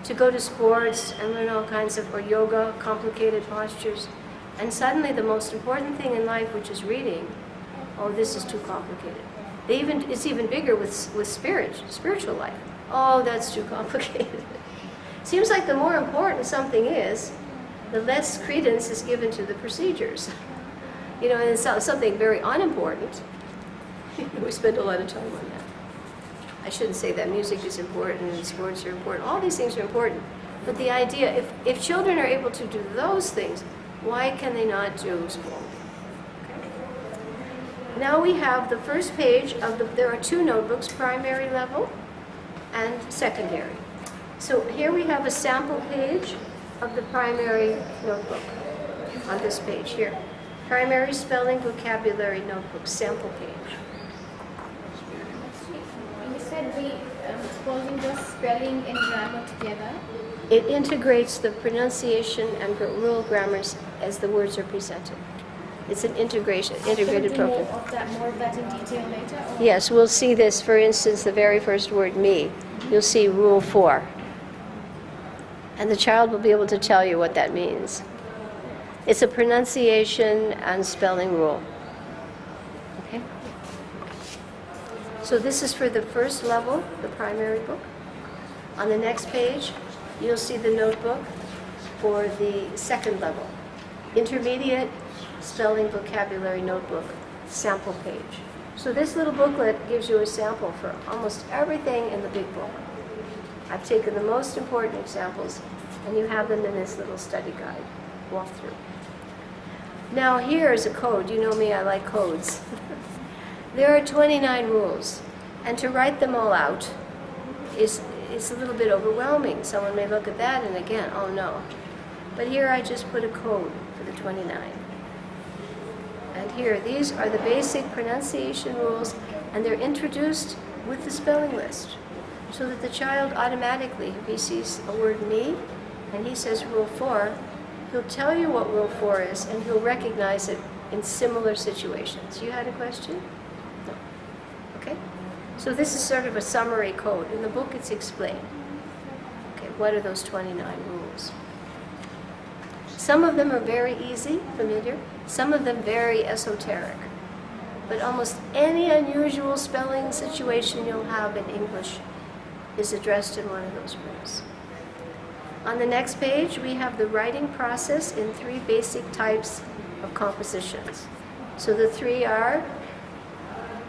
to go to sports and learn all kinds of, or yoga, complicated postures. And suddenly the most important thing in life, which is reading, oh, this is too complicated. It's even bigger with spiritual life. Oh, that's too complicated. Seems like the more important something is, the less credence is given to the procedures. You know, and it's something very unimportant. We spend a lot of time on that. I shouldn't say that music is important and sports are important. All these things are important. But the idea, if children are able to do those things, why can they not do school? Okay. Now we have the first page of there are two notebooks, primary level and secondary. So here we have a sample page of the primary notebook on this page here. Primary spelling vocabulary notebook, sample page. You said we exposing the spelling and grammar together. It integrates the pronunciation and rural grammars as the words are presented. It's an integrated program. More of that in detail later? Or? Yes, we'll see this, for instance, the very first word, me. You'll see Rule 4. And the child will be able to tell you what that means. It's a pronunciation and spelling rule. Okay? So this is for the first level, the primary book. On the next page, you'll see the notebook for the second level. Intermediate spelling vocabulary notebook, sample page. So this little booklet gives you a sample for almost everything in the big book. I've taken the most important examples, and you have them in this little study guide walkthrough. Now here is a code. You know me, I like codes. There are 29 rules, and to write them all out is a little bit overwhelming. Someone may look at that and again, oh no. But here I just put a code for the 29. And here, these are the basic pronunciation rules, and they're introduced with the spelling list, so that the child automatically, if he sees a word me, and he says Rule 4, he'll tell you what Rule 4 is, and he'll recognize it in similar situations. You had a question? No. Okay? So this is sort of a summary code. In the book, it's explained. Okay, what are those 29 rules? Some of them are very easy, familiar. Some of them very esoteric. But almost any unusual spelling situation you'll have in English is addressed in one of those rules. On the next page, we have the writing process in 3 basic types of compositions. So the 3 are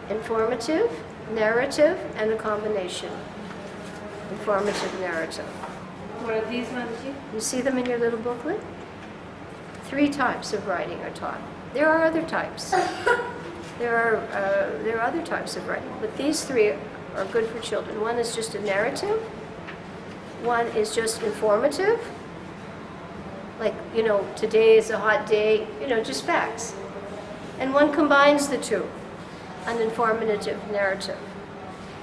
informative, narrative, and a combination. Informative, narrative. What are these ones? You see them in your little booklet? 3 types of writing are taught. There are other types. There are other types of writing, but these 3 are good for children. One is just a narrative. One is just informative. Like, you know, today is a hot day, you know, just facts. And one combines the 2, an informative narrative.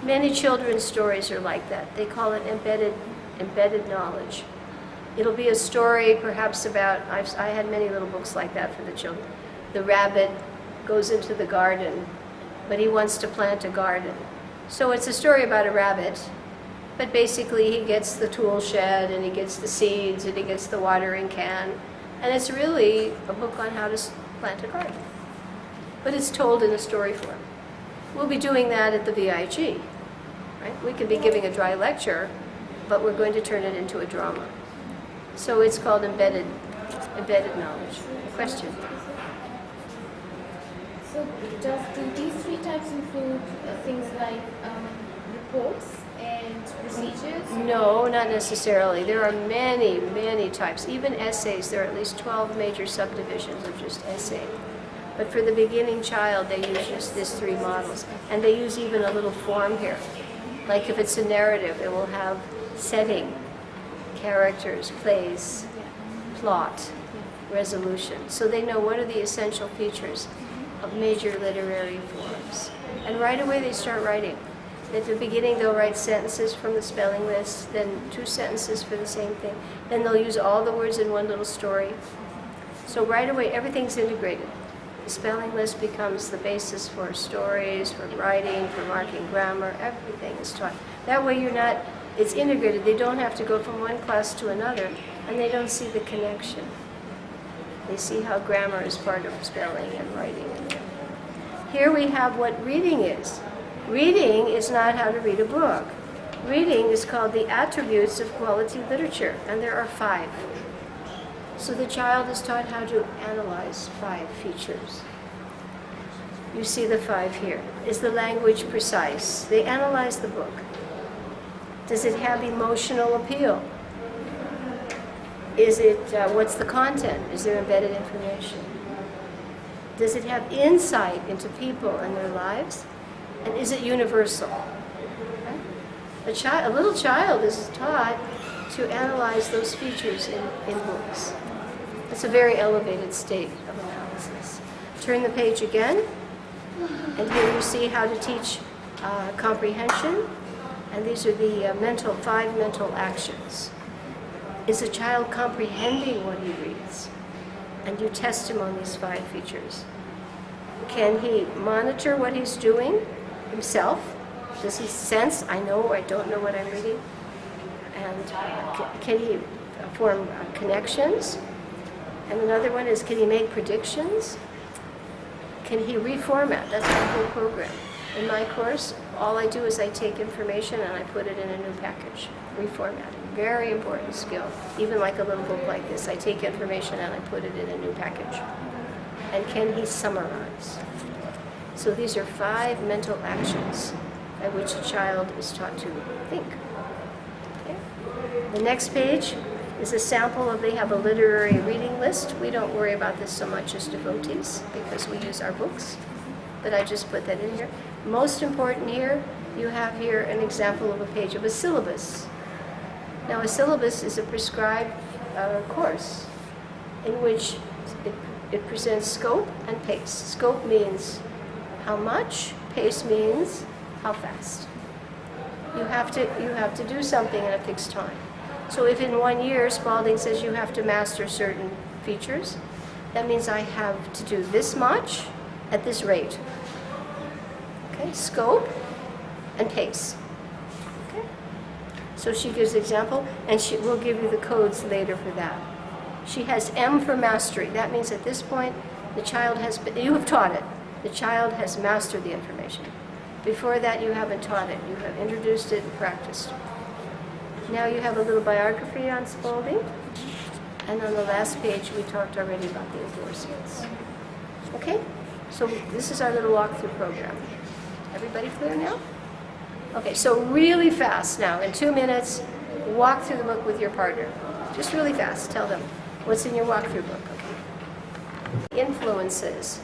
Many children's stories are like that. They call it embedded knowledge. It'll be a story perhaps about, I had many little books like that for the children. The rabbit goes into the garden, but he wants to plant a garden. So it's a story about a rabbit, but basically he gets the tool shed and he gets the seeds and he gets the watering can, and it's really a book on how to plant a garden. But it's told in a story form. We'll be doing that at the VIG, right? We could be giving a dry lecture, but we're going to turn it into a drama. So it's called embedded knowledge. Question? So do these 3 types include things like reports and procedures? No, not necessarily. There are many, many types. Even essays, there are at least 12 major subdivisions of just essay. But for the beginning child, they use just these 3 models. And they use even a little form here. Like if it's a narrative, it will have setting, characters, place, plot, resolution. So they know what are the essential features of major literary forms. And right away they start writing. At the beginning they'll write sentences from the spelling list, then 2 sentences for the same thing. Then they'll use all the words in one little story. So right away everything's integrated. The spelling list becomes the basis for stories, for writing, for marking grammar. Everything is taught. That way it's integrated. They don't have to go from one class to another, and they don't see the connection. They see how grammar is part of spelling and writing. Here we have what reading is. Reading is not how to read a book. Reading is called the attributes of quality literature, and there are 5. So the child is taught how to analyze 5 features. You see the 5 here. Is the language precise? They analyze the book. Does it have emotional appeal? Is it, what's the content? Is there embedded information? Does it have insight into people and their lives? And is it universal? A little child is taught to analyze those features in books. It's a very elevated state of analysis. Turn the page again, and here you see how to teach comprehension. And these are the 5 mental actions. Is a child comprehending what he reads? And you test him on these 5 features. Can he monitor what he's doing himself? Does he sense, I know or I don't know what I'm reading? And can he form connections? And another one is, can he make predictions? Can he reformat? That's my whole program. In my course, all I do is I take information and I put it in a new package. Reformatting. Very important skill. Even like a little book like this, I take information and I put it in a new package. And can he summarize? So these are 5 mental actions by which a child is taught to think. Okay? The next page is a sample of, they have a literary reading list. We don't worry about this so much as devotees because we use our books, but I just put that in here. Most important here, you have here an example of a page of a syllabus. Now a syllabus is a prescribed course in which it presents scope and pace. Scope means how much, pace means how fast. You have to do something in a fixed time. So if in 1 year Spalding says you have to master certain features, that means I have to do this much at this rate. Okay, scope and pace. Okay. So she gives an example, and she will give you the codes later for that. She has M for mastery. That means at this point, the child has been, you have taught it. The child has mastered the information. Before that, you haven't taught it. You have introduced it and practiced. Now you have a little biography on Spalding. And on the last page, we talked already about the endorsements. Okay? So this is our little walkthrough program. Everybody clear now? Okay, so really fast now. In 2 minutes, walk through the book with your partner. Just really fast. Tell them what's in your walkthrough book. Okay. Influences.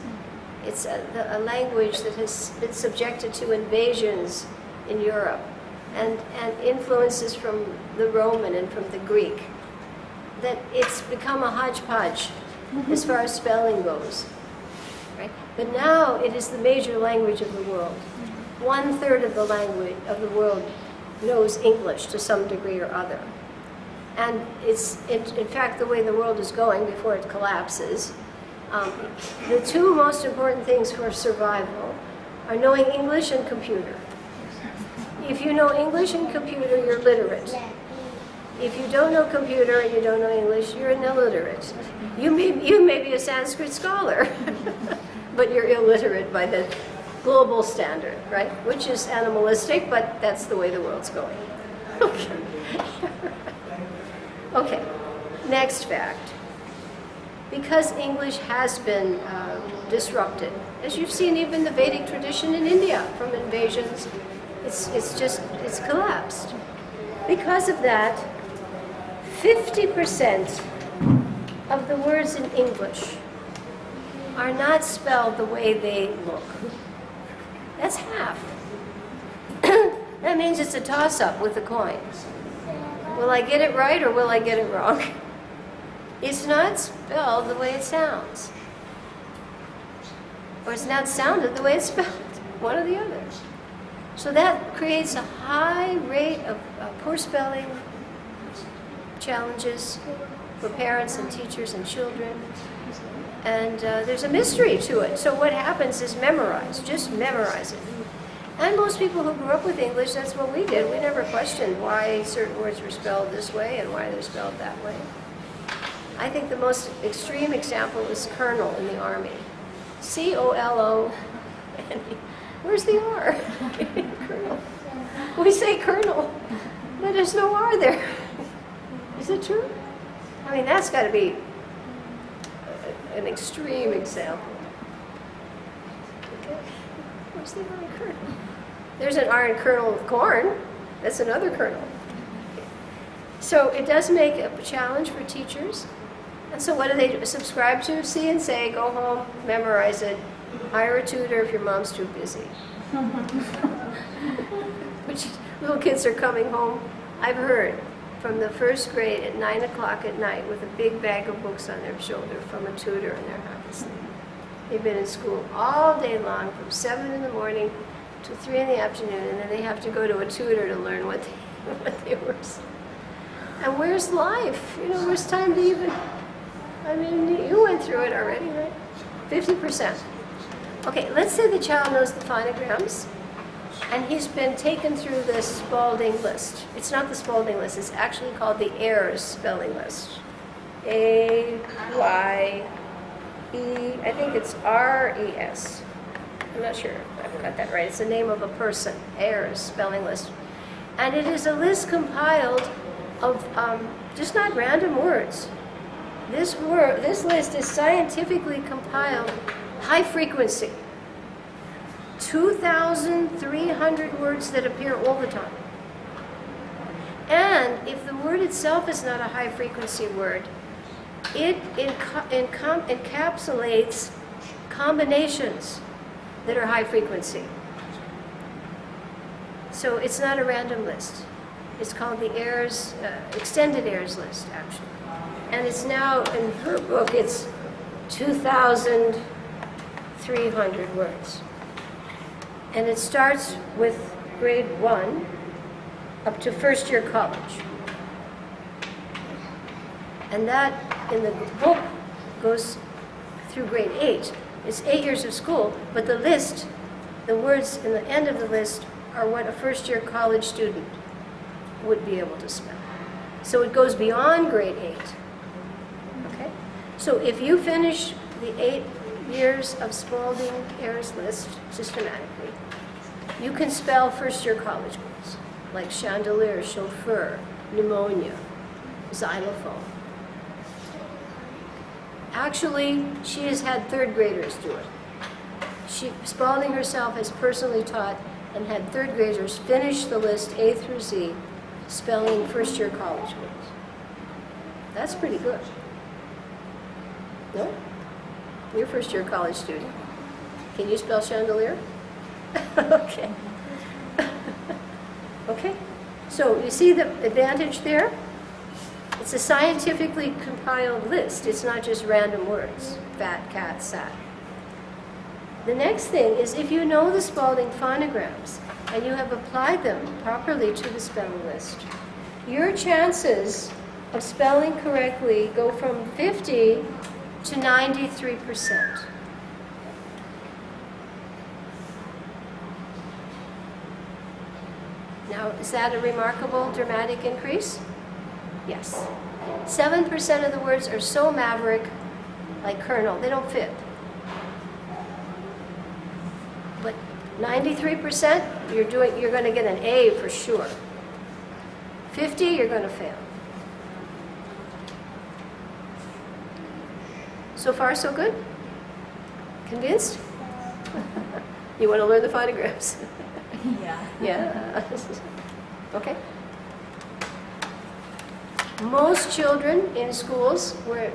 It's a language that has been subjected to invasions in Europe and influences from the Roman and from the Greek. That it's become a hodgepodge as far as spelling goes. Right? But now it is the major language of the world. 1/3 of the language of the world knows English to some degree or other. And it's, in fact, the way the world is going before it collapses. The 2 most important things for survival are knowing English and computer. If you know English and computer, you're literate. If you don't know computer and you don't know English, you're an illiterate. You may be a Sanskrit scholar, but you're illiterate by the global standard, right? Which is animalistic, but that's the way the world's going. Okay. Okay, next fact. Because English has been disrupted, as you've seen even the Vedic tradition in India from invasions, it's collapsed. Because of that, 50% of the words in English are not spelled the way they look. That's half. That means it's a toss-up with the coin. Will I get it right or will I get it wrong? It's not spelled the way it sounds. Or it's not sounded the way it's spelled. One or the other. So that creates a high rate of poor spelling challenges for parents and teachers and children. And there's a mystery to it. So what happens is memorize. Just memorize it. And most people who grew up with English, that's what we did. We never questioned why certain words were spelled this way and why they're spelled that way. I think the most extreme example is colonel in the Army. C-O-L-O. Where's the R? Colonel. We say colonel, but there's no R there. Is it true? I mean, that's got to be an extreme example. Okay. Where's the R in kernel? There's an R in kernel of corn. That's another kernel. So it does make a challenge for teachers. And so what do they subscribe to? See and say, go home, memorize it, hire a tutor if your mom's too busy. Which little kids are coming home, I've heard, from the first grade at 9 o'clock at night with a big bag of books on their shoulder from a tutor and they're half asleep. They've been in school all day long from 7 in the morning to 3 in the afternoon, and then they have to go to a tutor to learn what they were saying. And where's life? You know, where's time to even... I mean, you went through it already, right? 50%. Okay, let's say the child knows the phonograms, and he's been taken through the Spalding list. It's not the Spalding list, it's actually called the Ayres spelling list. A-Y-E, I think it's R-E-S. I'm not sure if I've got that right. It's the name of a person, Ayres spelling list. And it is a list compiled of just not random words. This list is scientifically compiled, high frequency. 2,300 words that appear all the time. And if the word itself is not a high frequency word, it encapsulates combinations that are high frequency. So it's not a random list. It's called the Ayres, extended Ayres list, actually. And it's now, in her book, it's 2,300 words. And it starts with grade 1 up to first year college. And that, in the book, goes through grade 8. It's 8 years of school, but the list, the words in the end of the list are what a first year college student would be able to spell. So it goes beyond grade 8. Okay? So if you finish the 8 years of Spalding Ayres list systematically, you can spell first year college words like chandelier, chauffeur, pneumonia, xylophone. Actually, she has had third graders do it. Spalding herself has personally taught and had third graders finish the list A through Z, spelling first year college words. That's pretty good. No? You're a first year college student. Can you spell chandelier? Okay. Okay. So you see the advantage there? It's a scientifically compiled list. It's not just random words. Fat, cat, sat. The next thing is if you know the Spalding phonograms and you have applied them properly to the spelling list, your chances of spelling correctly go from 50 to 93%. Now, is that a remarkable, dramatic increase? Yes. 7% of the words are so maverick, like colonel, they don't fit. But 93%, you're going to get an A for sure. 50, you're going to fail. So far, so good? Convinced? You want to learn the phonograms? Yeah. Yeah. Okay. Most children in schools where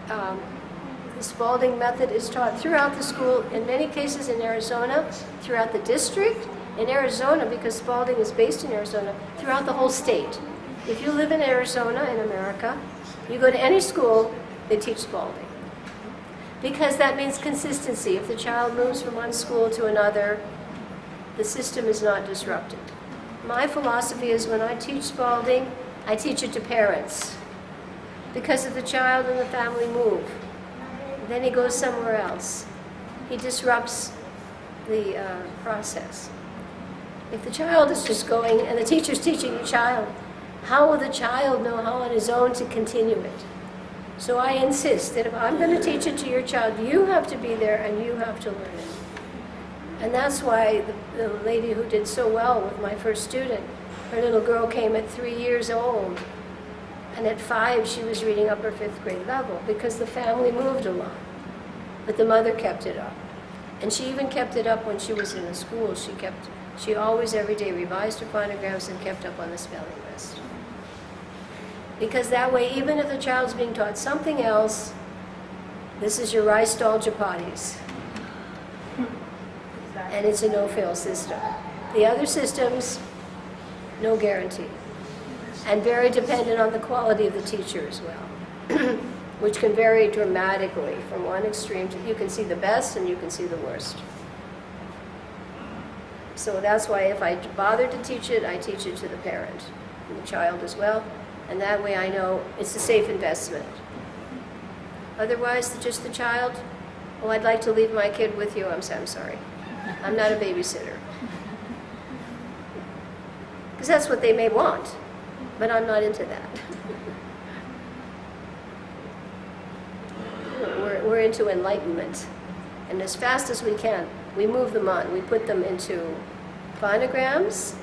the Spalding method is taught throughout the school, in many cases in Arizona, throughout the district, in Arizona, because Spalding is based in Arizona, throughout the whole state. If you live in Arizona, in America, you go to any school, they teach Spalding. Because that means consistency. If the child moves from one school to another, the system is not disrupted. My philosophy is when I teach Spalding, I teach it to parents. Because if the child and the family move, Then he goes somewhere else. He disrupts the process. If the child is just going, and the teacher's teaching the child, how will the child know how on his own to continue it? So I insist that if I'm going to teach it to your child, you have to be there and you have to learn it. And that's why the lady who did so well with my first student, her little girl came at 3 years old, and at 5 she was reading upper 5th grade level because the family moved along. But the mother kept it up. And she even kept it up when she was in the school. She always every day revised her phonograms and kept up on the spelling list. Because that way, even if the child's being taught something else, this is your rice dal chapatis. And it's a no-fail system. The other systems, no guarantee. And very dependent on the quality of the teacher as well, which can vary dramatically from one extreme to, you can see the best and you can see the worst. So that's why if I bother to teach it, I teach it to the parent and the child as well. And that way I know it's a safe investment. Otherwise, just the child, oh, I'd like to leave my kid with you. I'm sorry. I'm not a babysitter. Because that's what they may want, but I'm not into that. We're into enlightenment. And as fast as we can, we move them on. We put them into phonograms,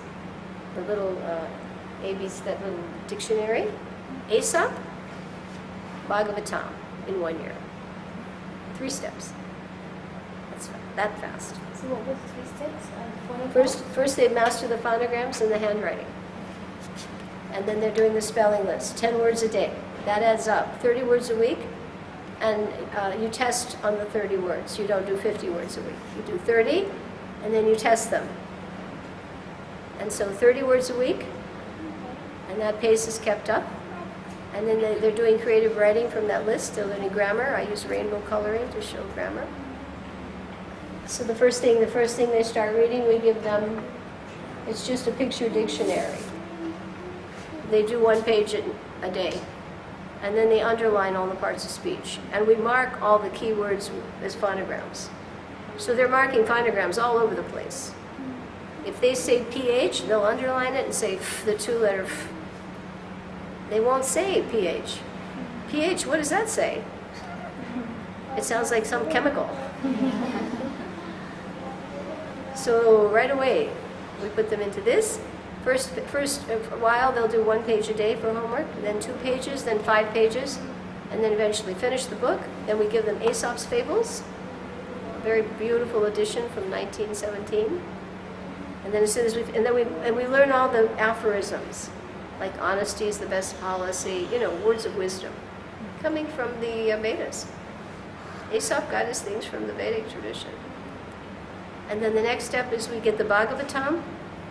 the little ABs, that little dictionary, Aesop, Bhagavatam in 1 year. 3 steps. That's that fast. So what were the 3 steps? First they master the phonograms and the handwriting. And then they're doing the spelling list, 10 words a day. That adds up, 30 words a week. And you test on the 30 words. You don't do 50 words a week. You do 30, and then you test them. And so 30 words a week, and that pace is kept up. And then they're doing creative writing from that list. They're learning grammar. I use rainbow coloring to show grammar. So the first thing they start reading, we give them, it's just a picture dictionary. They do 1 page a day. And then they underline all the parts of speech. And we mark all the key words as phonograms. So they're marking phonograms all over the place. If they say PH, they'll underline it and say f, the 2-letter f. They won't say PH. PH, what does that say? It sounds like some chemical. So right away, we put them into this. First, for a while, they'll do 1 page a day for homework, then 2 pages, then 5 pages, and then eventually finish the book. Then we give them Aesop's Fables, a very beautiful edition from 1917. And then as soon as we learn all the aphorisms, like honesty is the best policy, words of wisdom, coming from the Vedas. Aesop got his things from the Vedic tradition. And then the next step is we get the Bhagavatam,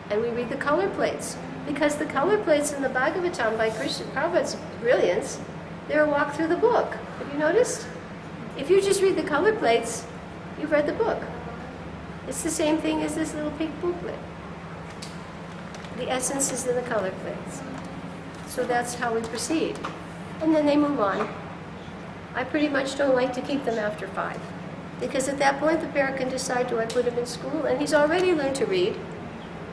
and we read the color plates. Because the color plates in the Bhagavatam, by Krishna Prabhupada's brilliance, they're a walk through the book. Have you noticed? If you just read the color plates, you've read the book. It's the same thing as this little pink booklet. The essence is in the color plates. So that's how we proceed. And then they move on. I pretty much don't like to keep them after 5. Because at that point, the parent can decide, do I put him in school? And he's already learned to read.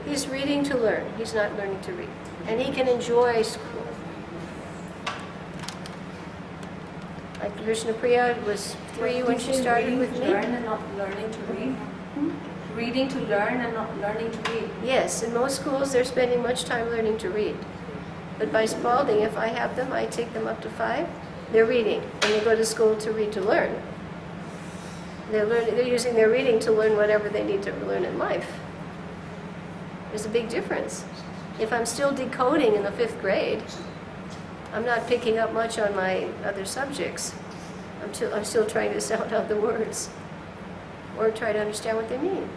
He's reading to learn. He's not learning to read. And he can enjoy school. Like Krishna Priya was 3 when she started with me. Learn and not learning to read? Reading to learn and not learning to read? Yes, in most schools they're spending much time learning to read. But by Spalding, if I have them, I take them up to 5. They're reading, and they go to school to read to learn. They're using their reading to learn whatever they need to learn in life. There's a big difference. If I'm still decoding in the 5th grade, I'm not picking up much on my other subjects. I'm still trying to sound out the words or try to understand what they mean.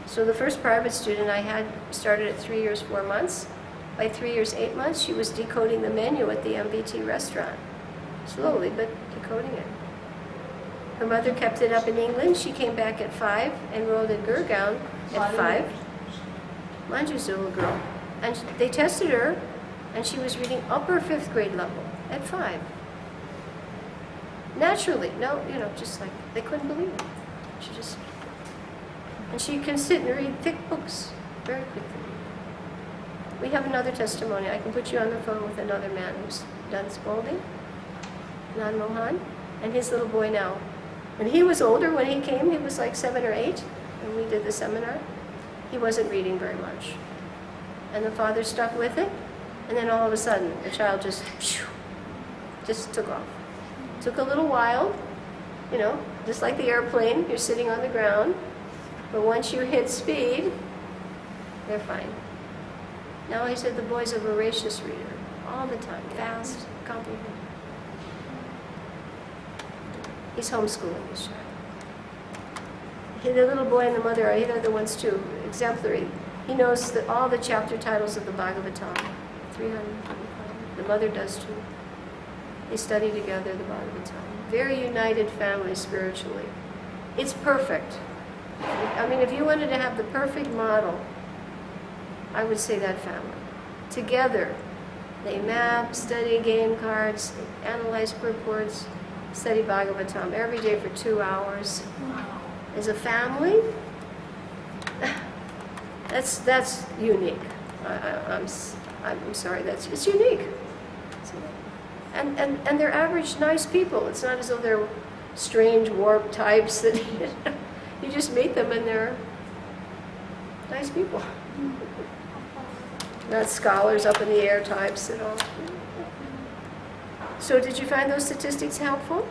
So the first private student I had started at 3 years, 4 months. By 3 years, 8 months, she was decoding the menu at the MBT restaurant. Slowly, but decoding it. Her mother kept it up in England. She came back at 5, enrolled in Gurgaon at 5. Manju's a little girl. And they tested her, and she was reading upper 5th grade level at 5. Naturally, no, just like they couldn't believe it. And she can sit and read thick books very quickly. We have another testimony. I can put you on the phone with another man who's done Spalding, Nan Mohan, and his little boy now. When he was older, when he came, he was like 7 or 8, and we did the seminar. He wasn't reading very much. And the father stuck with it, and then all of a sudden, the child just took off. Took a little while, just like the airplane, you're sitting on the ground, but once you hit speed, they're fine. Now he said the boy's a voracious reader, all the time, fast, comprehensive. He's homeschooling his child. The little boy and the mother are the ones too, exemplary. He knows all the chapter titles of the Bhagavatam, 325. The mother does too. They study together the Bhagavatam. Very united family spiritually. It's perfect. I mean, if you wanted to have the perfect model, I would say that family. Together, they map, study game cards, analyze purports, study Bhagavatam every day for 2 hours. As a family, that's unique. I'm sorry, it's unique. And they're average, nice people. It's not as though they're strange, warped types that you just meet them and they're nice people. Not scholars up in the air types at all. So did you find those statistics helpful?